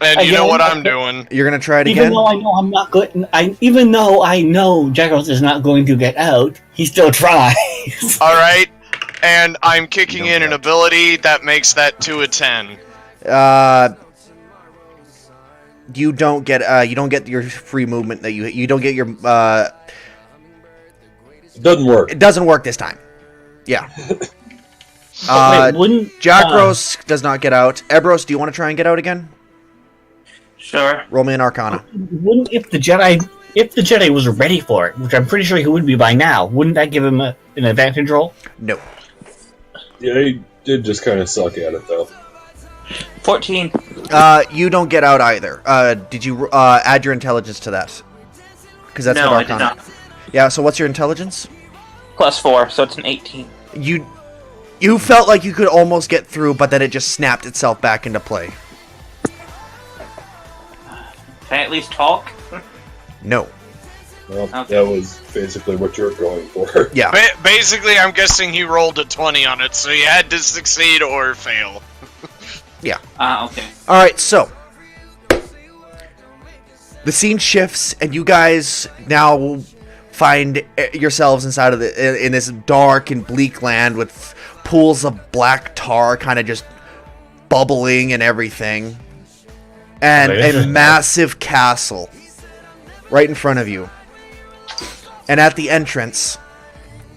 And you know what I'm doing. You're gonna try it even again. though I know I'm not good, even though I know Jackals is not going to get out, he still tries. All right, and I'm kicking You don't in an get- ability that makes that 2 a 10. You don't get your free movement that you don't get your. It doesn't work. It doesn't work this time. Yeah. Wait, wouldn't Jackros does not get out. Ebros, do you want to try and get out again? Sure. Roll me an Arcana. wouldn't if the Jedi was ready for it, which I'm pretty sure he would be by now, wouldn't that give him an advantage roll? No. Yeah, he did just kind of suck at it, though. 14. You don't get out either. Did you add your intelligence to that? Because that's No, what I did Arcana. not. Yeah. So what's your intelligence? +4, so it's an 18. You felt like you could almost get through, but then it just snapped itself back into play. Can I at least talk? No. Well, Okay. that was basically what you were going for. Yeah. Basically, I'm guessing he rolled a 20 on it, so he had to succeed or fail. Okay. All right. So the scene shifts, and you guys now find yourselves inside of in this dark and bleak land with pools of black tar, kind of just bubbling and everything, and a massive castle right in front of you. And at the entrance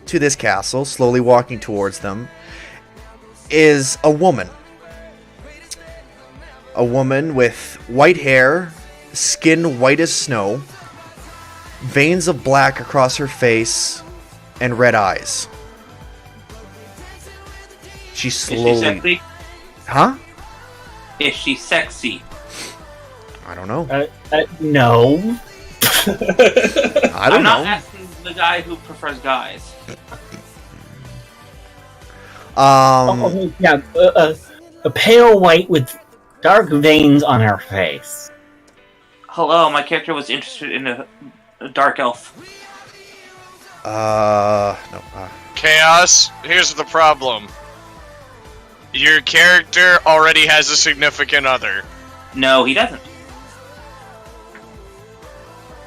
to this castle, slowly walking towards them, is a woman. A woman with white hair, skin white as snow, veins of black across her face, and red eyes. She Is she slowly... sexy? Huh? Is she sexy? I don't know. No. I don't I'm not know. asking the guy who prefers guys. Okay, yeah, a pale white with dark veins on her face. Hello, my character was interested in a dark elf. No. Chaos, here's the problem. Your character already has a significant other. No, he doesn't.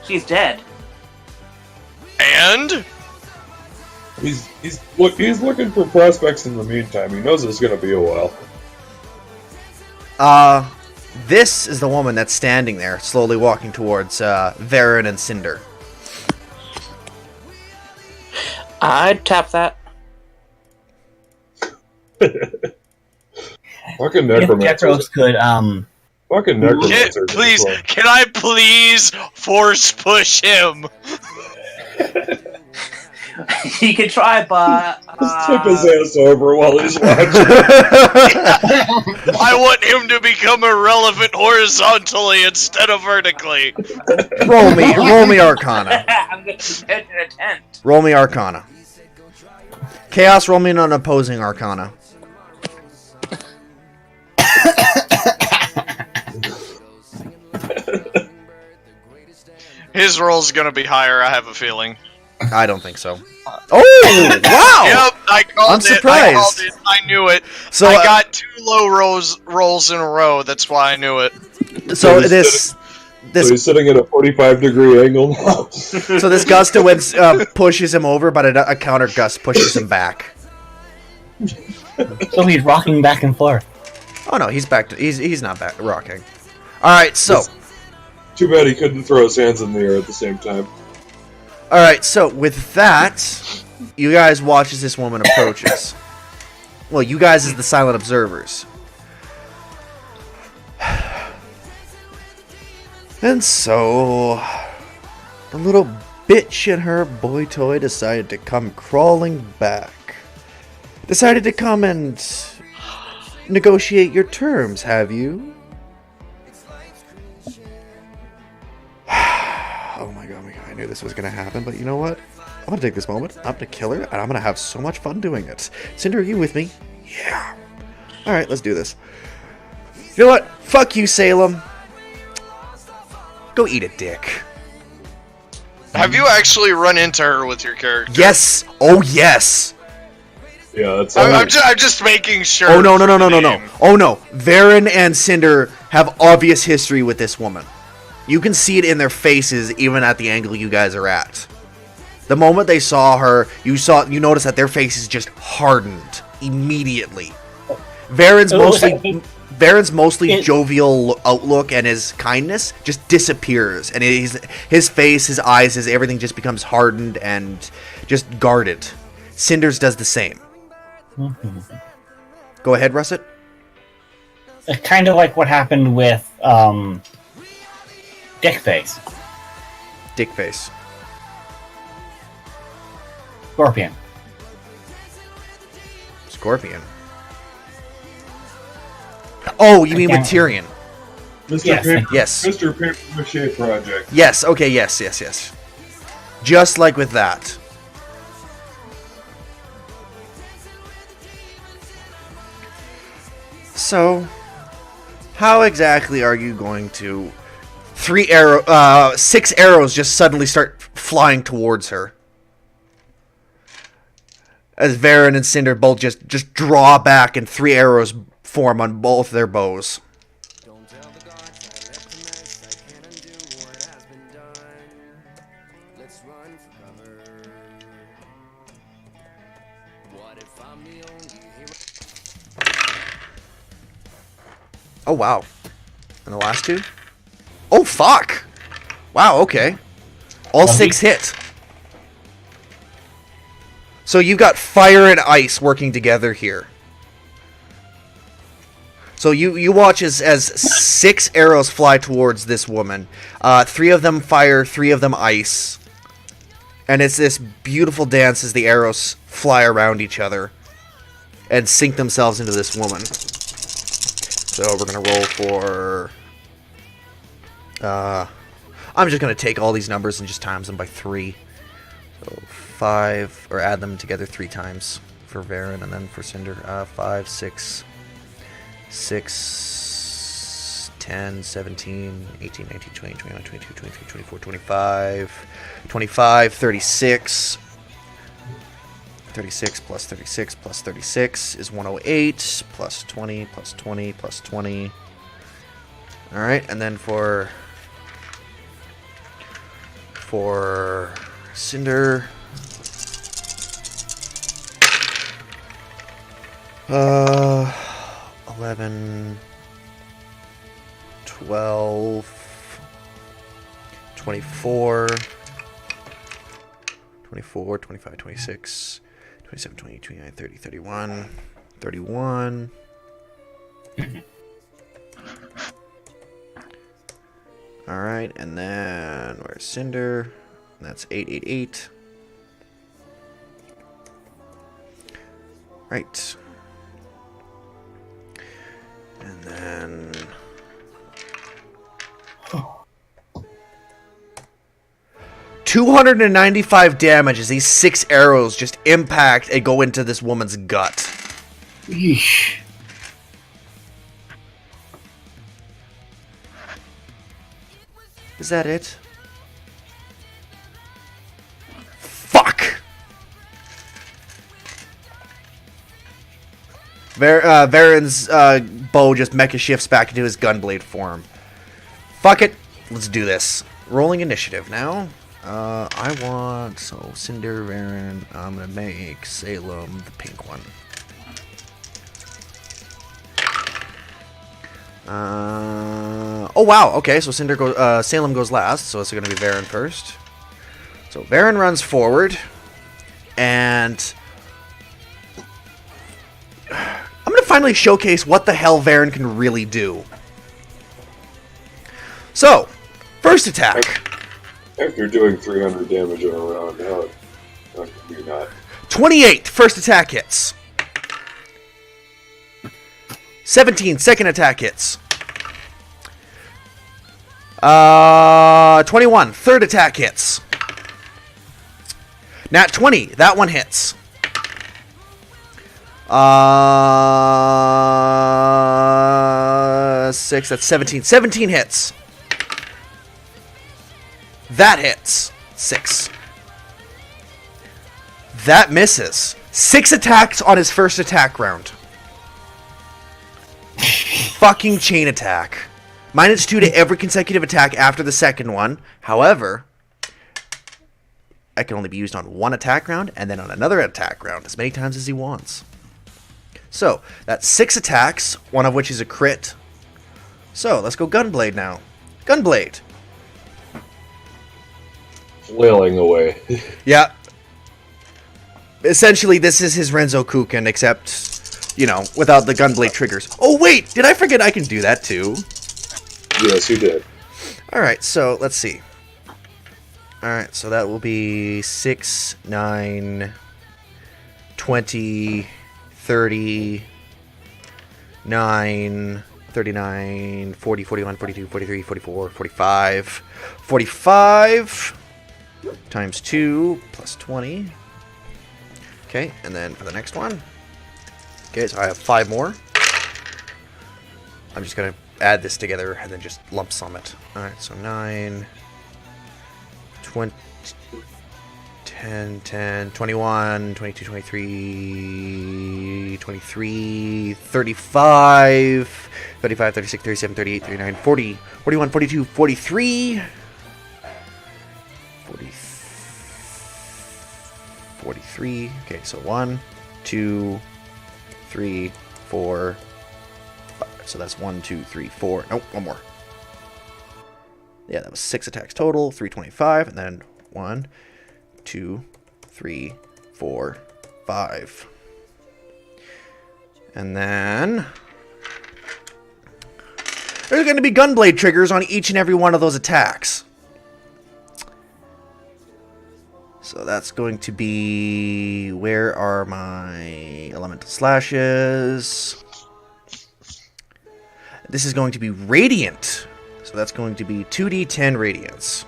She's dead. And? He's looking for prospects in the meantime. He knows it's going to be a while. This is the woman that's standing there, slowly walking towards Varen and Cinder. I'd tap that. Fucking If necromancers. Jetros could, Fucking necromancers. Please, can I please force push him? He can try, but Just tip his ass over while he's watching. I want him to become irrelevant horizontally instead of vertically. roll me Arcana. I'm gonna pitch in a tent. Roll me Arcana. Chaos, roll me an opposing Arcana. His roll's gonna be higher, I have a feeling. I don't think so. Oh, wow! Yep, I called I'm it. surprised. I called it. I knew it. So, I got 2 low rolls in a row. That's why I knew it. so he's this So he's sitting at a 45-degree angle now. so this gust of wind pushes him over, but a counter gust pushes him back. so he's rocking back and forth. Oh no, he's back. He's not back rocking. All right, so Too bad he couldn't throw his hands in the air at the same time. all right, so with that, you guys watch as this woman approaches. Well, you guys as the silent observers. And so, the little bitch and her boy toy decided to come crawling back. Decided to come and negotiate your terms, have you? Oh my god, I knew this was gonna happen, but you know what? I'm gonna take this moment, I'm gonna kill her, and I'm gonna have so much fun doing it. Cinder, are you with me? Yeah. Alright, let's do this. You know what? Fuck you, Salem. Go eat a dick. Have you actually run into her with your character? Yes! Oh, yes! Yeah, that's. I'm just making sure. Oh, no. for the name. Oh, no. Varen and Cinder have obvious history with this woman. You can see it in their faces, even at the angle you guys are at. The moment they saw her, you notice that their faces just hardened immediately. Varen's mostly jovial outlook and his kindness just disappears, and his face, his eyes, his everything just becomes hardened and just guarded. Cinder's does the same. Go ahead, Russet. It's kind of like what happened with Dickface. Dickface. Scorpion. Scorpion. Oh, you mean with Tyrion? Mr. Yes. Yes. Mr. Paper Mache Project. Yes, okay, yes. Just like with that. So, how exactly are you going to... 6 arrows just suddenly start flying towards her. As Varen and Cinder both just draw back and 3 arrows form on both their bows. Oh, wow. And the last 2? Oh, fuck! Wow, okay. All 6 hit. So you've got fire and ice working together here. So you watch as 6 arrows fly towards this woman. 3 of them fire, 3 of them ice. And it's this beautiful dance as the arrows fly around each other and sink themselves into this woman. So we're going to roll for... I'm just going to take all these numbers and just times them by 3. So 5, or add them together 3 times for Varen, and then for Cinder, 5, 6, 10, 17, 18, 19, 20, 21, 22, 23, 24, 25, 25, 36. 36 plus 36 plus 36 is 108, plus 20, plus 20, plus 20. Alright, and then for Cinder, 11, 12, 24, 25, 26, 27, 28, 29, 30, 31, 31. Alright, and then where's Cinder? That's 888. Right. And then... 295 damage as these 6 arrows just impact and go into this woman's gut. Yeesh. Is that it? Fuck! Varen's bow just mecha shifts back into his gunblade form. Fuck it. Let's do this. Rolling initiative now. I want... So, Cinder, Varen. I'm gonna make Salem the pink one. Oh wow, okay, so Salem goes last, so it's gonna be Varen first. So Varen runs forward, and I'm gonna finally showcase what the hell Varen can really do. So, first attack. After doing 300 damage in a round, how can you not? 28, first attack hits. 17, second attack hits. 21, third attack hits. Nat 20, that one hits. 6, that's 17. 17 hits. That hits. 6. That misses. 6 attacks on his first attack round. Fucking chain attack. -2 to every consecutive attack after the second one. However, that can only be used on one attack round and then on another attack round as many times as he wants. So, that's 6 attacks, one of which is a crit. So, let's go Gunblade now. Gunblade. Flailing away. Yeah. Essentially, this is his Renzo Kuken, except, you know, without the Gunblade triggers. Oh, wait! Did I forget I can do that, too? Yes, you did. Alright, so, let's see. Alright, so that will be 6, 9, 20, 30, 9, 39, 40, 41, 42, 43, 44, 45. 45 times 2 plus 20. Okay, and then for the next one. Okay, so I have 5 more. I'm just going to add this together and then just lump sum it. Alright, so 9, 20, 10, 10, 21, 22, 23, 23, 35, 35, 36, 37, 38, 39, 40, 41, 42, 43, 43. Okay, so 1, 2, 3, 4, 5. So that's 1, 2, 3, 4. Nope, one more. Yeah, that was 6 attacks total, 325, and then 1, 2, 3, 4, 5. And then there's going to be Gunblade triggers on each and every one of those attacks. So that's going to be, where are my elemental slashes? This is going to be Radiant. So that's going to be 2d10 Radiance.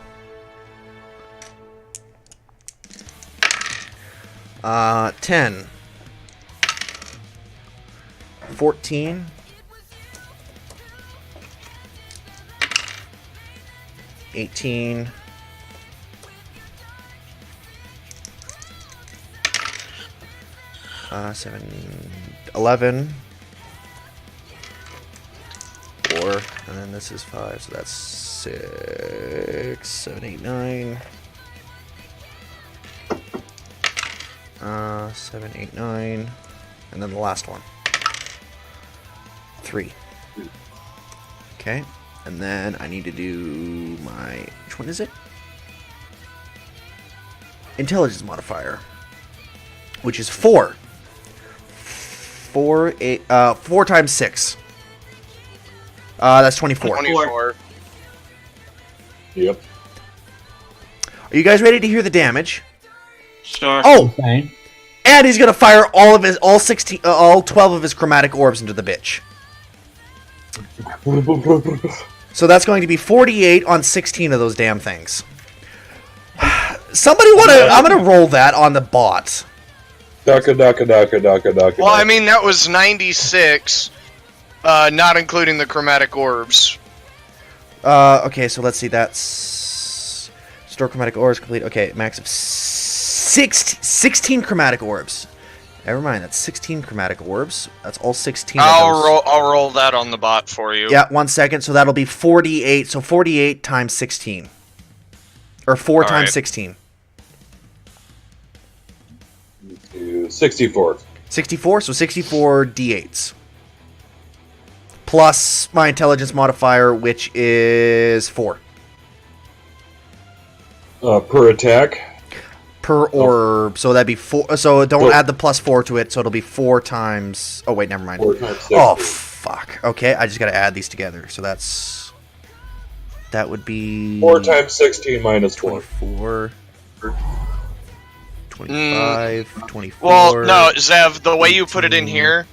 10. 14. 18. 7, 11, 4, and then this is 5, so that's 6, 7, 8, 9. 7, 8, 9, and then the last one. 3. Okay, and then I need to do my, which one is it? Intelligence modifier, which is 4. 4 times 6. That's 24. 24. Yep. Are you guys ready to hear the damage? Sure. Oh, Okay. and he's gonna fire all 12 of his chromatic orbs into the bitch. So that's going to be 48 on 16 of those damn things. Somebody wanna? I'm gonna roll that on the bot. Daka. Well, I mean, that was 96, not including the chromatic orbs. Okay, so let's see. That's store chromatic orbs complete. Okay, max of 16 chromatic orbs. Never mind, that's 16 chromatic orbs. That's all 16. I'll roll that on the bot for you. Yeah, 1 second. So that'll be 48. So 48 times 16, or 4 times right. 16. 64. 64. So 64 d8s plus my intelligence modifier, which is 4 Per attack. per orb. So that'd be 4. So don't add the +4 to it. So it'll be 4 times. Oh wait, never mind. 4 times 60. Oh fuck. Okay, I just gotta add these together. So that's That would be 4 times 16 minus 4. 24, 25, 24. Well, no, Zev, the way you put it in here,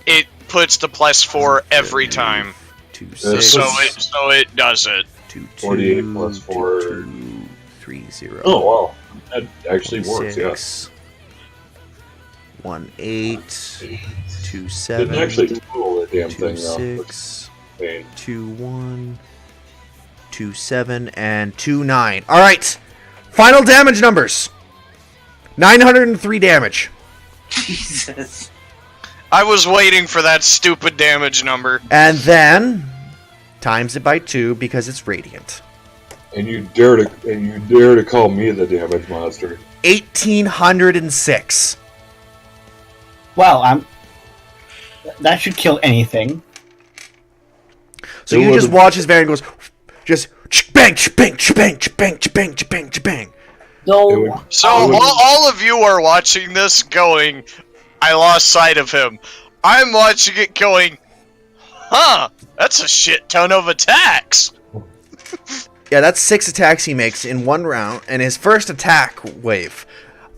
it puts the +4 every time. 2, So 6, So it does it. 2, 48 plus 4. 2, 3, 0. Oh, wow. That actually works, yeah. 6, 1, 8, 2, 7. Didn't actually total the damn 2, thing, though. 6, Pain. 2, 1, 2, 7, and 2, 9. All right. Final damage numbers. 903 damage. Jesus. I was waiting for that stupid damage number. And then times it by 2 because it's radiant. And you dare to call me the damage monster. 1806. Well, that should kill anything. So It you just would've- watch as Varian goes, just bang, bang, bang, bang, bang, bang, bang. No, So I wouldn't- all of you are watching this going, I lost sight of him. I'm watching it going, huh, that's a shit ton of attacks. Yeah, that's 6 attacks he makes in one round, and his first attack wave.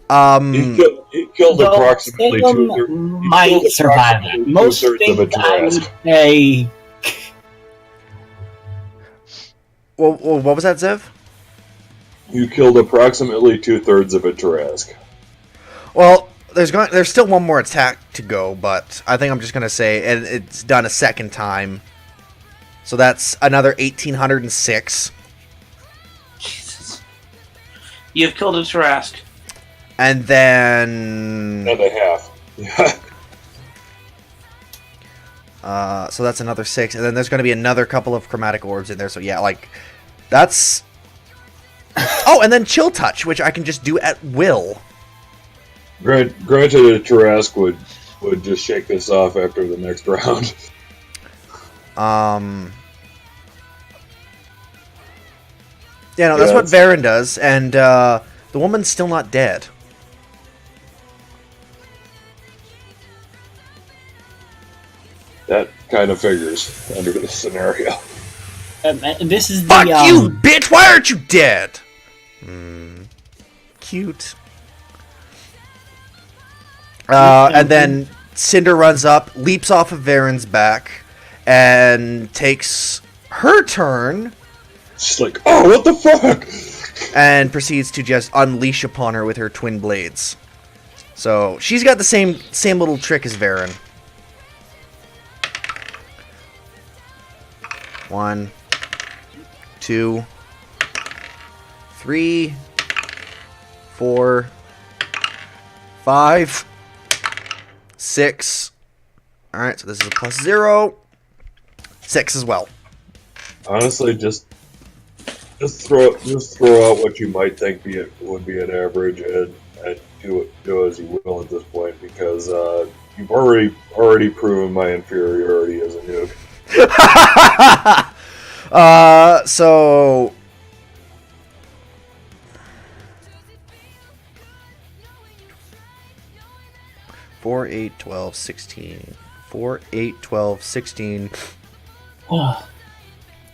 He killed though approximately Salem two-thirds. might survive it. Most of a things I would Jurassic. say. Well, what was that, Zev? You killed approximately 2/3 of a Tarrasque. Well, there's still one more attack to go, but I think I'm just gonna say, and it's done a second time. So that's another 1806. Jesus. You have killed a Tarrasque. And then... And a half. so that's another 6. And then there's going to be another couple of chromatic orbs in there. So yeah, like, that's... Oh, and then Chill Touch, which I can just do at will. Granted, a Tarrasque would just shake this off after the next round. Yeah, no, that's Yeah, what Varen does. And the woman's still not dead. That kind of figures under this scenario. This is the Fuck you, bitch! Why aren't you dead? Cute. And then Cinder runs up, leaps off of Varen's back, and takes her turn, It's like, oh, what the fuck? and proceeds to just unleash upon her with her twin blades. So she's got the same little trick as Varen. 1, 2, 3, 4, 5, 6. All right, so this is a +0. 6 as well. Honestly, just throw out what you might think would be an average and do as you will at this point, because you've already proven my inferiority as a nuke. So 4, 8, 12, 16. 4, 8, 12, 16.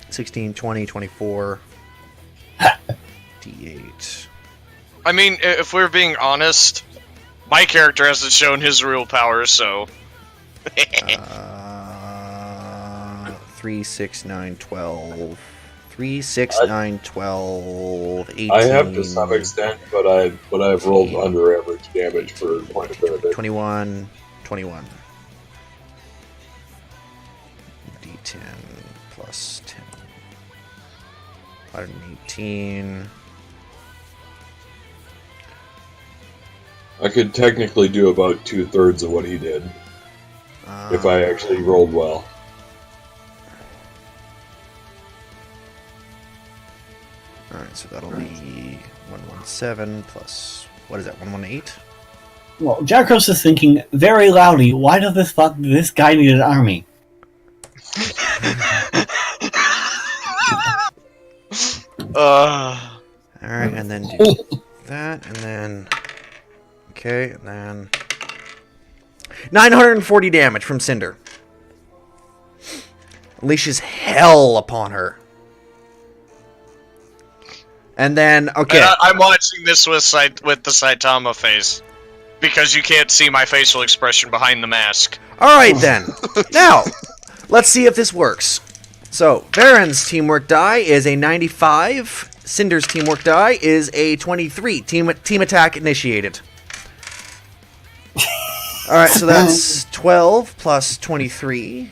16, 20, 24. D8. I mean, if we're being honest, my character hasn't shown his real powers, so... 3, 6, 9, 12. 3, 6, 9, 12, 18. I have to some extent, but I've rolled under average damage for quite a bit of it. 21, 21. D10 plus 10. 118. I could technically do about 2/3 of what he did if I actually rolled well. Alright, so that'll be 117 plus, what is that, 118? Well, Jarkos is thinking very loudly, why does this guy need an army? Alright, and then do that, and then... Okay, and then... 940 damage from Cinder. Unleashes hell upon her. And then, okay. And I'm watching this with the Saitama face. Because you can't see my facial expression behind the mask. Alright then. Now, let's see if this works. So, Varen's teamwork die is a 95. Cinder's teamwork die is a 23. Team attack initiated. Alright, so that's 12 plus 23.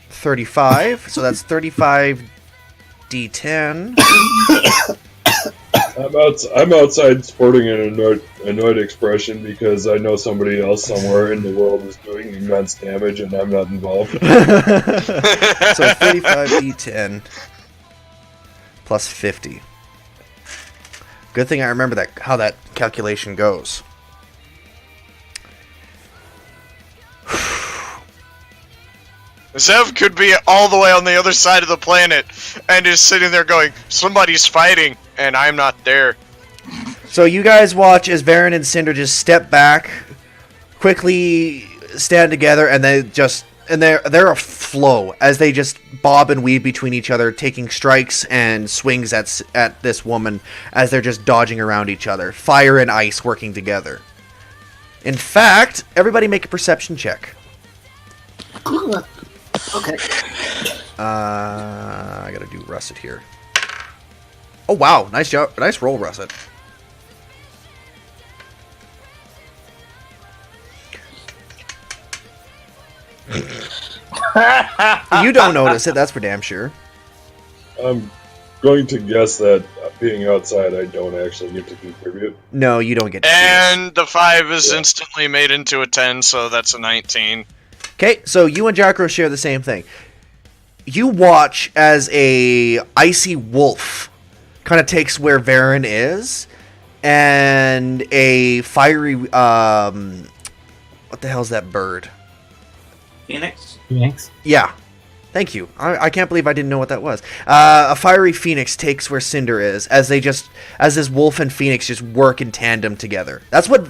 35. So that's 35 D10. I'm outside sporting an annoyed expression because I know somebody else somewhere in the world is doing immense damage and I'm not involved. So 35 D10 plus 50. Good thing I remember how that calculation goes. Zev could be all the way on the other side of the planet and is sitting there going, somebody's fighting, and I'm not there. So you guys watch as Varen and Cinder just step back, quickly stand together, and they're a flow as they just bob and weave between each other, taking strikes and swings at this woman as they're just dodging around each other. Fire and ice working together. In fact, everybody make a perception check. Okay. I gotta do Russet here. Oh wow, nice job, nice roll, Russet. You don't notice it, that's for damn sure. I'm going to guess that being outside, I don't actually get to contribute. No, you don't get to see And the 5 is instantly made into a 10, so that's a 19. Okay, so you and Jacro share the same thing. You watch as a icy wolf kind of takes where Varen is, and a fiery what the hell's that bird? Phoenix? Phoenix. Yeah, thank you. I can't believe I didn't know what that was. A fiery phoenix takes where Cinder is, as this wolf and phoenix just work in tandem together. That's what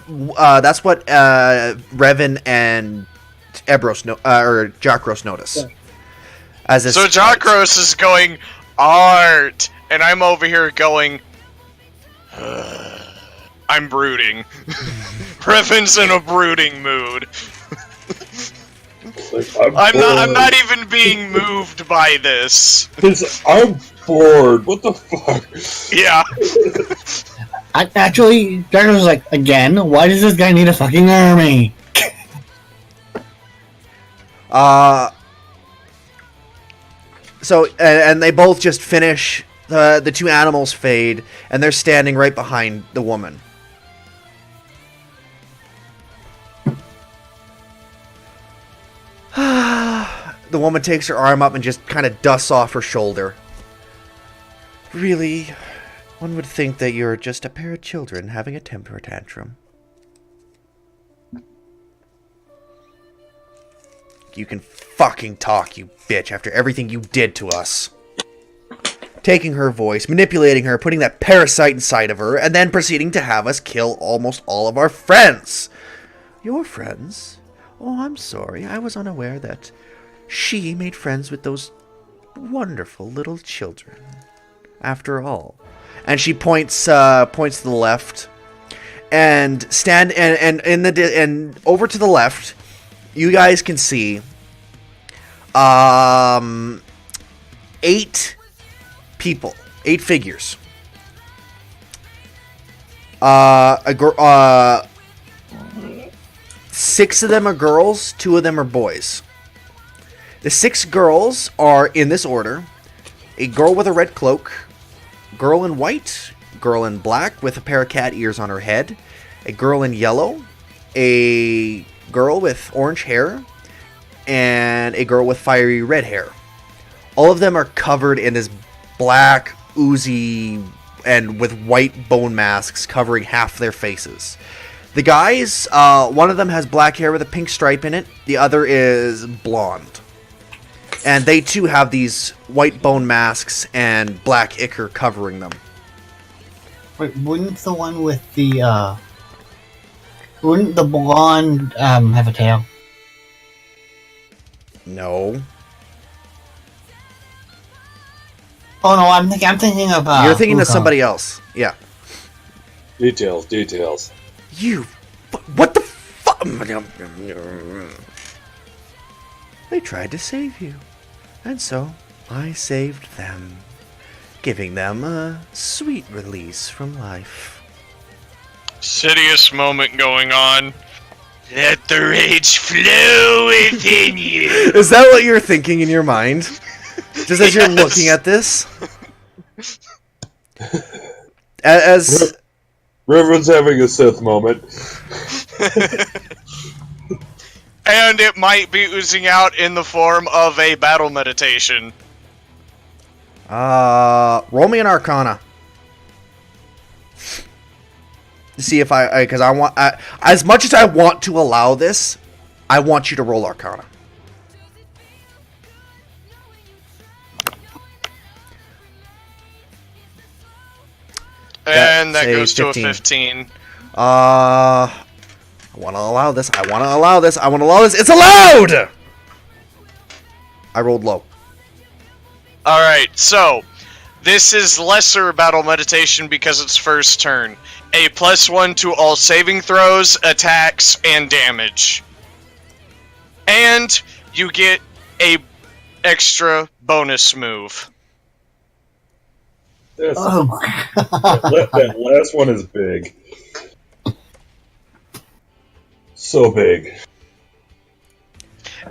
Revan and Ebros or Jakros notice. Yeah. As this So Jakros is going, art, and I'm over here going, I'm brooding. Revan's in a brooding mood. Like, I'm not even being moved by this. I'm bored. What the fuck? Yeah. Actually, Dragon was like, again, why does this guy need a fucking army? So and they both just finish. The two animals fade, and they're standing right behind the woman. The woman takes her arm up and just kind of dusts off her shoulder. Really, one would think that you're just a pair of children having a temper tantrum. You can fucking talk, you bitch, after everything you did to us. Taking her voice, manipulating her, putting that parasite inside of her, and then proceeding to have us kill almost all of our friends. Your friends? Oh, I'm sorry. I was unaware that she made friends with those wonderful little children. After all. And she points to the left. And and over to the left, you guys can see 8 people, 8 figures. 6 of them are girls, 2 of them are boys. The 6 girls are in this order: a girl with a red cloak, girl in white, girl in black with a pair of cat ears on her head, a girl in yellow, a girl with orange hair, and a girl with fiery red hair. All of them are covered in this black, oozy, and with white bone masks covering half their faces. The guys, one of them has black hair with a pink stripe in it, the other is blonde. And they too have these white bone masks and black ichor covering them. Wait, wouldn't the one with the, wouldn't the blonde, have a tail? No. Oh no, I'm thinking of. You're thinking of Wukong. somebody else. Yeah. Details. You. What the fuck? They tried to save you. And so, I saved them. Giving them a sweet release from life. Sidious moment going on. Let the rage flow within you. Is that what you're thinking in your mind? Just as you're looking at this? As Reverend's having a Sith moment. And it might be oozing out in the form of a battle meditation. roll me an Arcana. To see if because I want, as much as I want to allow this, I want you to roll Arcana. And that That's a goes to a 15. 15. I want to allow this. I want to allow this. I want to allow this. It's allowed! I rolled low. Alright, so this is lesser battle meditation because it's first turn. A +1 to all saving throws, attacks, and damage. And you get a extra bonus move. That's, Oh my that last one is big. So big.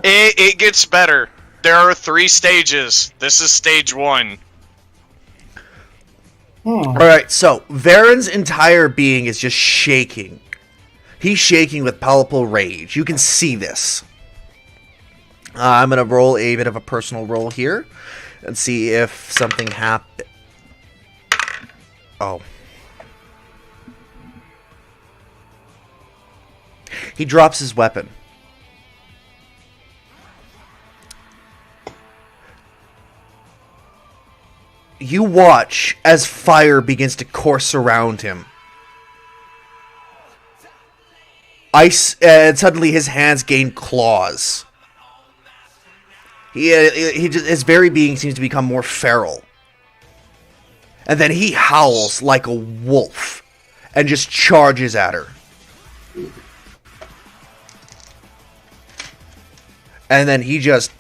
It gets better. There are 3 stages. This is stage 1. Alright, so Varen's entire being is just shaking. He's shaking with palpable rage. You can see this. I'm going to roll a bit of a personal roll here and see if something happens. Oh. He drops his weapon. You watch as fire begins to course around him. Ice, and suddenly his hands gain claws. His very being seems to become more feral. And then he howls like a wolf and just charges at her. And then he just...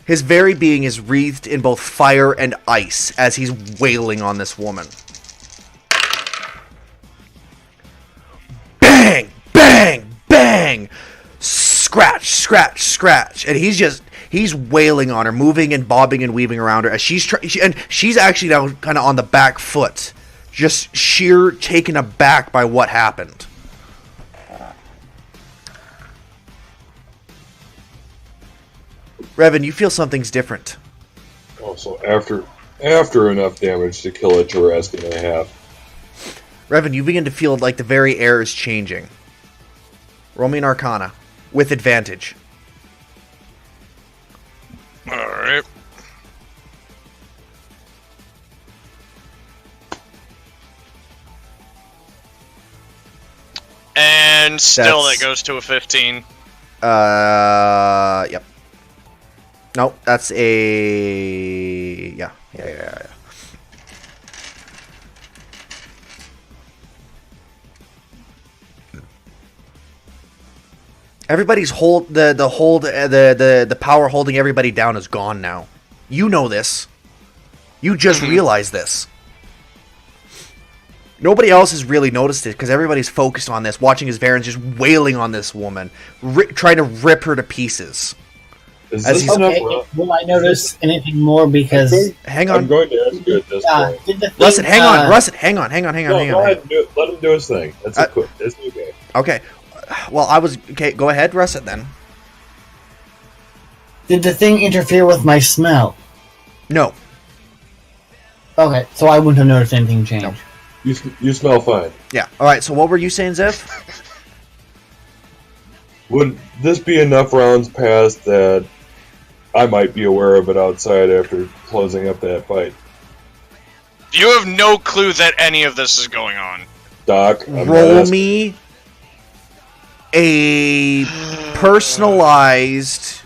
His very being is wreathed in both fire and ice as he's wailing on this woman. Bang! Bang! Bang! Scratch! Scratch! Scratch! And he's wailing on her, moving and bobbing and weaving around her as she's actually now kind of on the back foot, just sheer taken aback by what happened. Revan, you feel something's different. Oh, so after enough damage to kill a Tarrasque and a half. Revan, you begin to feel like the very air is changing. Roll me an Arcana with advantage. Alright. And still That's- that goes to a 15. Yep. No, that's a... Yeah. Everybody's the power holding everybody down is gone now. You know this. You just realized this. Nobody else has really noticed it because everybody's focused on this, watching as Varen's just wailing on this woman, trying to rip her to pieces. Is As this he's- enough? Okay, will I notice anything more because Hang I'm on, going to ask you at this point. did the thing, Russet, hang on, Russet, hang on. No, go ahead and do it. Let him do his thing. That's okay. It's okay. Okay. Well, okay, go ahead, Russet, then. Did the thing interfere with my smell? No. Okay, so I wouldn't have noticed anything change. No. You smell fine. Yeah. All right, so what were you saying, Zev? Would this be enough rounds past that I might be aware of it outside after closing up that fight? You have no clue that any of this is going on. Doc, I'm not Roll asking- me a personalized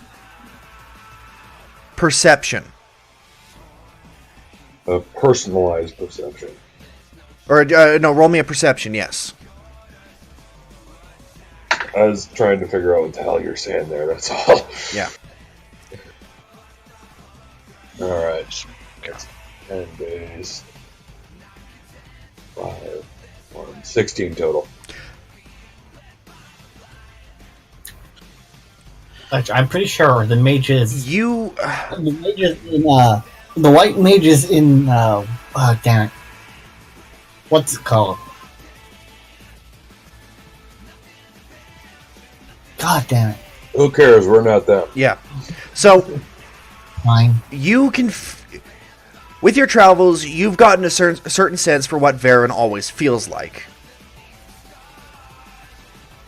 perception. A personalized perception. Or, no, roll me a perception, yes. I was trying to figure out what the hell you're saying there, that's all. Yeah. Alright. 10 days. 5, 1, 16 total. Which I'm pretty sure the mages, You... the mages in the white mages in damn it, what's it called? God damn it! Who cares? We're not them. Yeah. So, Fine. you can... with your travels, you've gotten a certain sense for what Varen always feels like.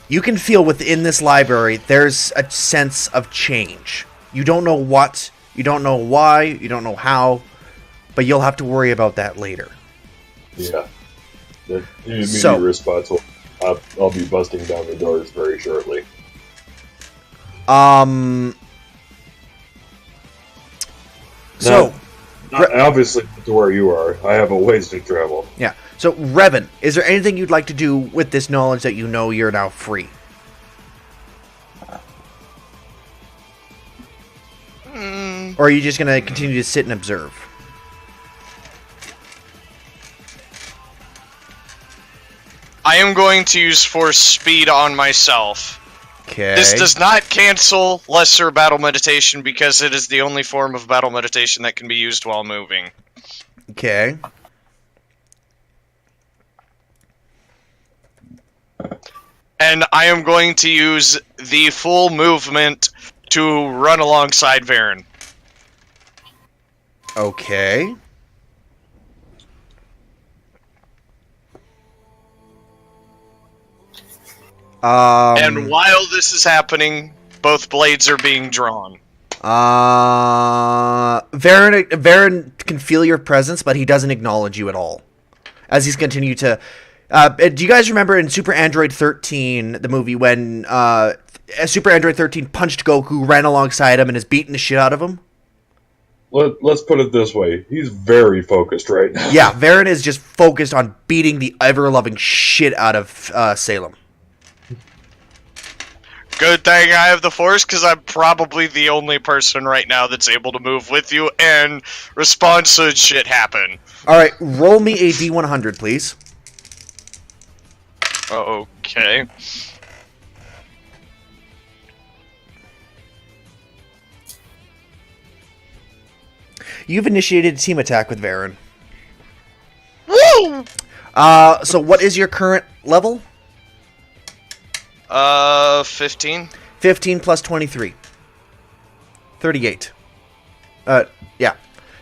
You can feel within this library there's a sense of change. You don't know what, you don't know why, you don't know how, but you'll have to worry about that later. Yeah. The immediate So- response will, I'll be busting down the doors very shortly. So, Obviously, to where you are, I have a ways to travel. yeah. So, Revan, is there anything you'd like to do with this knowledge that you know you're now free? Or are you just going to continue to sit and observe? I am going to use force speed on myself. Okay. This does not cancel lesser battle meditation because it is the only form of battle meditation that can be used while moving. Okay. And I am going to use the full movement to run alongside Varen. Okay. And while this is happening, both blades are being drawn. Varen can feel your presence, but he doesn't acknowledge you at all. As he's continued to... do you guys remember in Super Android 13, the movie, when Super Android 13 punched Goku, ran alongside him, and is beating the shit out of him? Let's put it this way. He's very focused right now. Yeah, Varen is just focused on beating the ever-loving shit out of Salem. Good thing I have the force, because I'm probably the only person right now that's able to move with you and respond should shit happen. Alright, roll me a D100, please. Okay. You've initiated a team attack with Varen. Woo! So what is your current level? 15. 15 plus 23. 38. Yeah.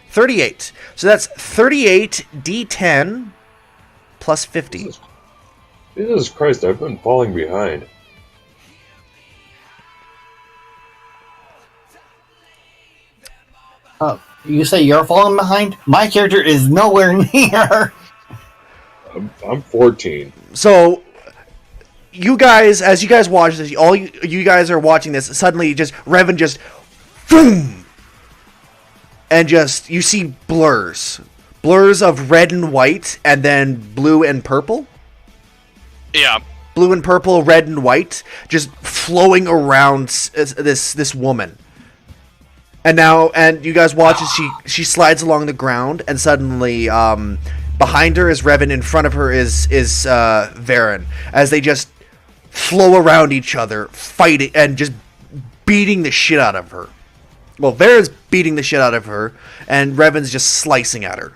38. So that's 38 D10 plus 50. Jesus Christ, I've been falling behind. You say you're falling behind? My character is nowhere near. I'm 14. So you guys, as you guys watch this, all you guys are watching this, suddenly just Revan just boom, and just you see blurs of red and white, and then blue and purple. Yeah. Blue and purple, red and white, just flowing around this woman. And now, and you guys watch as she slides along the ground, and suddenly, behind her is Revan, in front of her is Varen, as they just flow around each other, fighting, and just beating the shit out of her. Well, Varen's beating the shit out of her, and Revan's just slicing at her.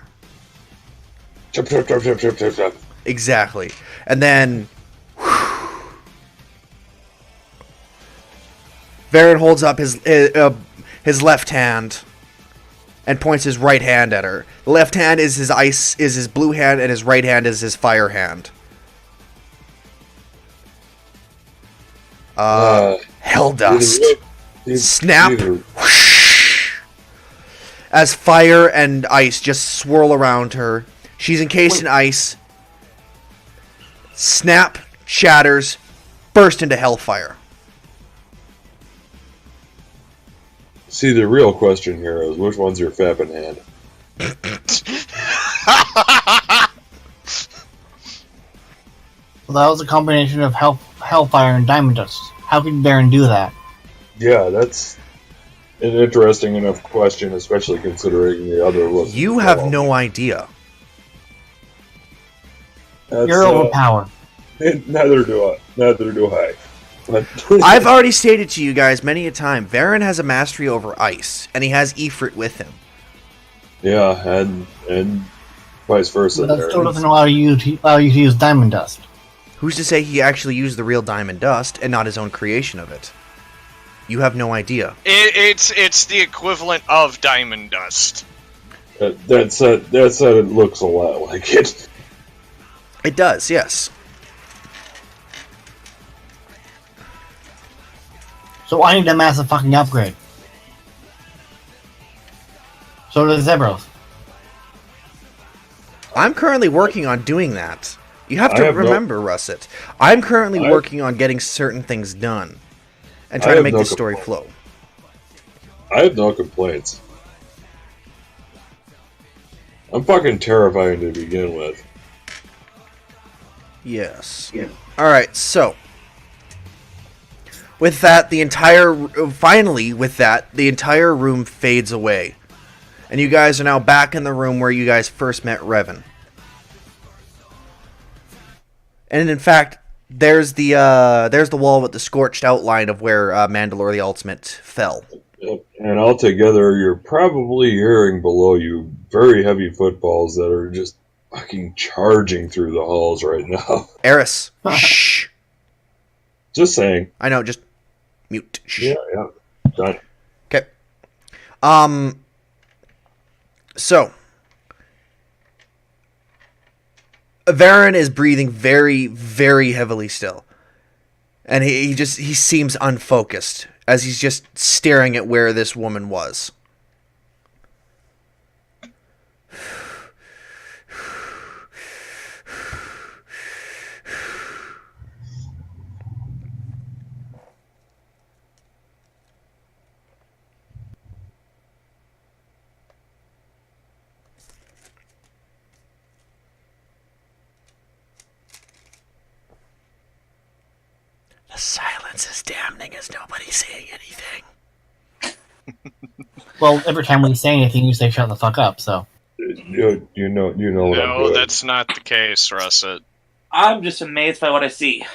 Chop, chop, chop, chop, chop, chop, chop. Exactly. And then Varen holds up his left hand and points his right hand at her. The left hand is his blue hand, and his right hand is his fire hand. Hell dust. Snap. Whoosh. As fire and ice just swirl around her. She's encased in ice. Snap, shatters, burst into hellfire. See, the real question here is which one's your fapping hand? Well, that was a combination of hellfire and diamond dust. How could Baron do that? Yeah, that's an interesting enough question, especially considering the other look. You have no idea. You're overpowered. Neither do I. Neither do I. But I've already stated to you guys many a time, Varen has a mastery over ice, and he has Ifrit with him. yeah, and vice versa. But that there. still doesn't allow you to use diamond dust. Who's to say he actually used the real diamond dust and not his own creation of it? You have no idea. It's the equivalent of diamond dust. That said, it looks a lot like it. It does, yes. So I need a massive fucking upgrade. So does Zebros. I'm currently working on doing that. You have I to have no- remember, Russet. I'm currently I- working on getting certain things done. And I trying to have make no this story complaints. flow. I have no complaints. I'm fucking terrifying to begin with. Yes. Alright, so. With that, the entire room fades away. And you guys are now back in the room where you guys first met Revan. And in fact, there's the wall with the scorched outline of where Mandalore the Ultimate fell. And altogether, you're probably hearing below you very heavy footfalls that are just fucking charging through the halls right now. Eris, shh. Just saying. I know, just mute. Shh. Yeah. Done. Okay. So Varen is breathing very, very heavily still. And he seems unfocused as he's just staring at where this woman was. The silence is damning as nobody's saying anything. Well, every time we say anything, you say "shut the fuck up." So You know what I'm No, doing. that's not the case, Russet. I'm just amazed by what I see.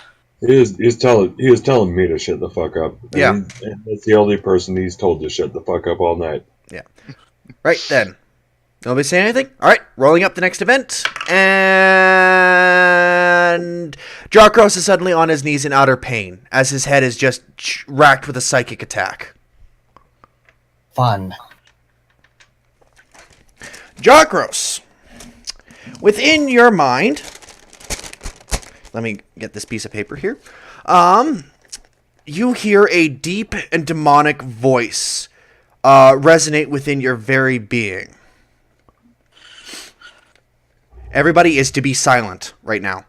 He is telling me to shut the fuck up. Yeah. And that's the only person he's told to shut the fuck up all night. Right then. Nobody say anything? Alright, rolling up the next event. And Jarkros is suddenly on his knees in utter pain, as his head is just racked with a psychic attack. fun. Jarkros, within your mind, let me get this piece of paper here. You hear a deep and demonic voice resonate within your very being. Everybody is to be silent right now.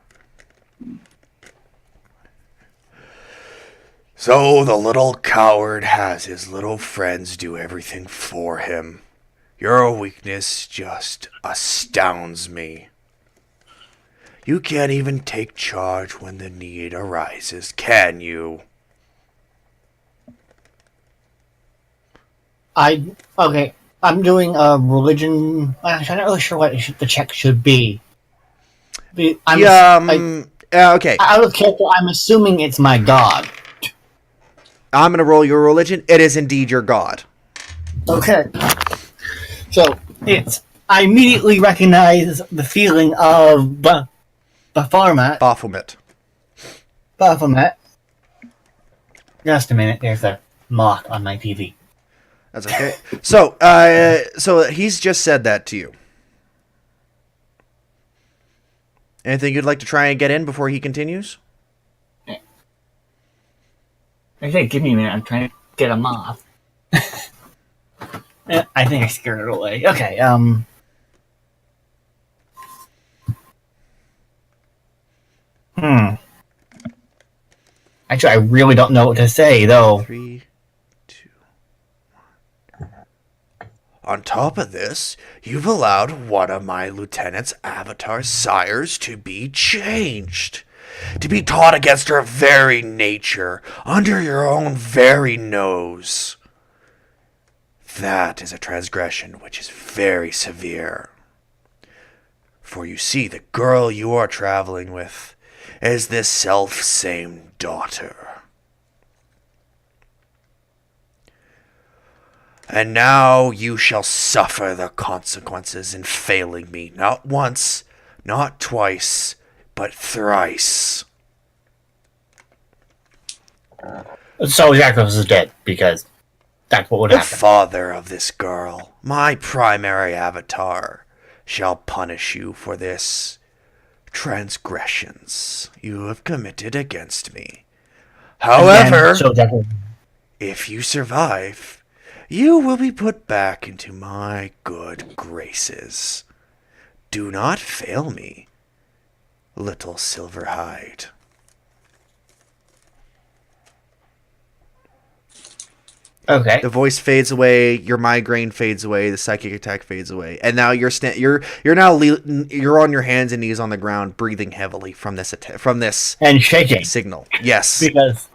So the little coward has his little friends do everything for him. Your weakness just astounds me. You can't even take charge when the need arises, can you? Okay. I'm doing a religion. Actually, I'm not really sure what the check should be. Okay. Okay. Out of character, I'm assuming it's my god. I'm going to roll your religion. It is indeed your god. Okay. So I immediately recognize the feeling of Baphomet. Baphomet. Just a minute. There's a moth on my TV. That's okay. So he's just said that to you. Anything you'd like to try and get in before he continues? I said, give me a minute. I'm trying to get a moth. I think I scared it away. Okay. Actually, I really don't know what to say, though. 3, 2, 1. On top of this, you've allowed one of my lieutenant's avatar sires to be changed. To be taught against her very nature, under your own very nose. That is a transgression which is very severe. For you see, the girl you are traveling with is this self-same daughter. And now you shall suffer the consequences in failing me, not once, not twice, but thrice. So Jakos is dead, because that's what would The happen. father of this girl, my primary avatar, shall punish you for this transgressions you have committed against me. However, And so Jakos, if you survive, you will be put back into my good graces. Do not fail me, little Silverhide. okay. The voice fades away, your migraine fades away, the psychic attack fades away, and now you're on your hands and knees on the ground, breathing heavily from this And shaking, signal. Yes. because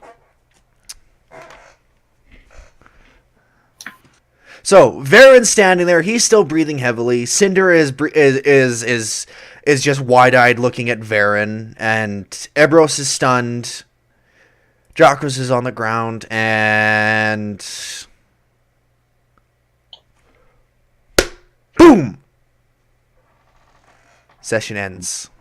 So Varen's standing there. He's still breathing heavily. Cinder is just wide-eyed looking at Varen, and Ebros is stunned. Jakos is on the ground, and boom. Session ends.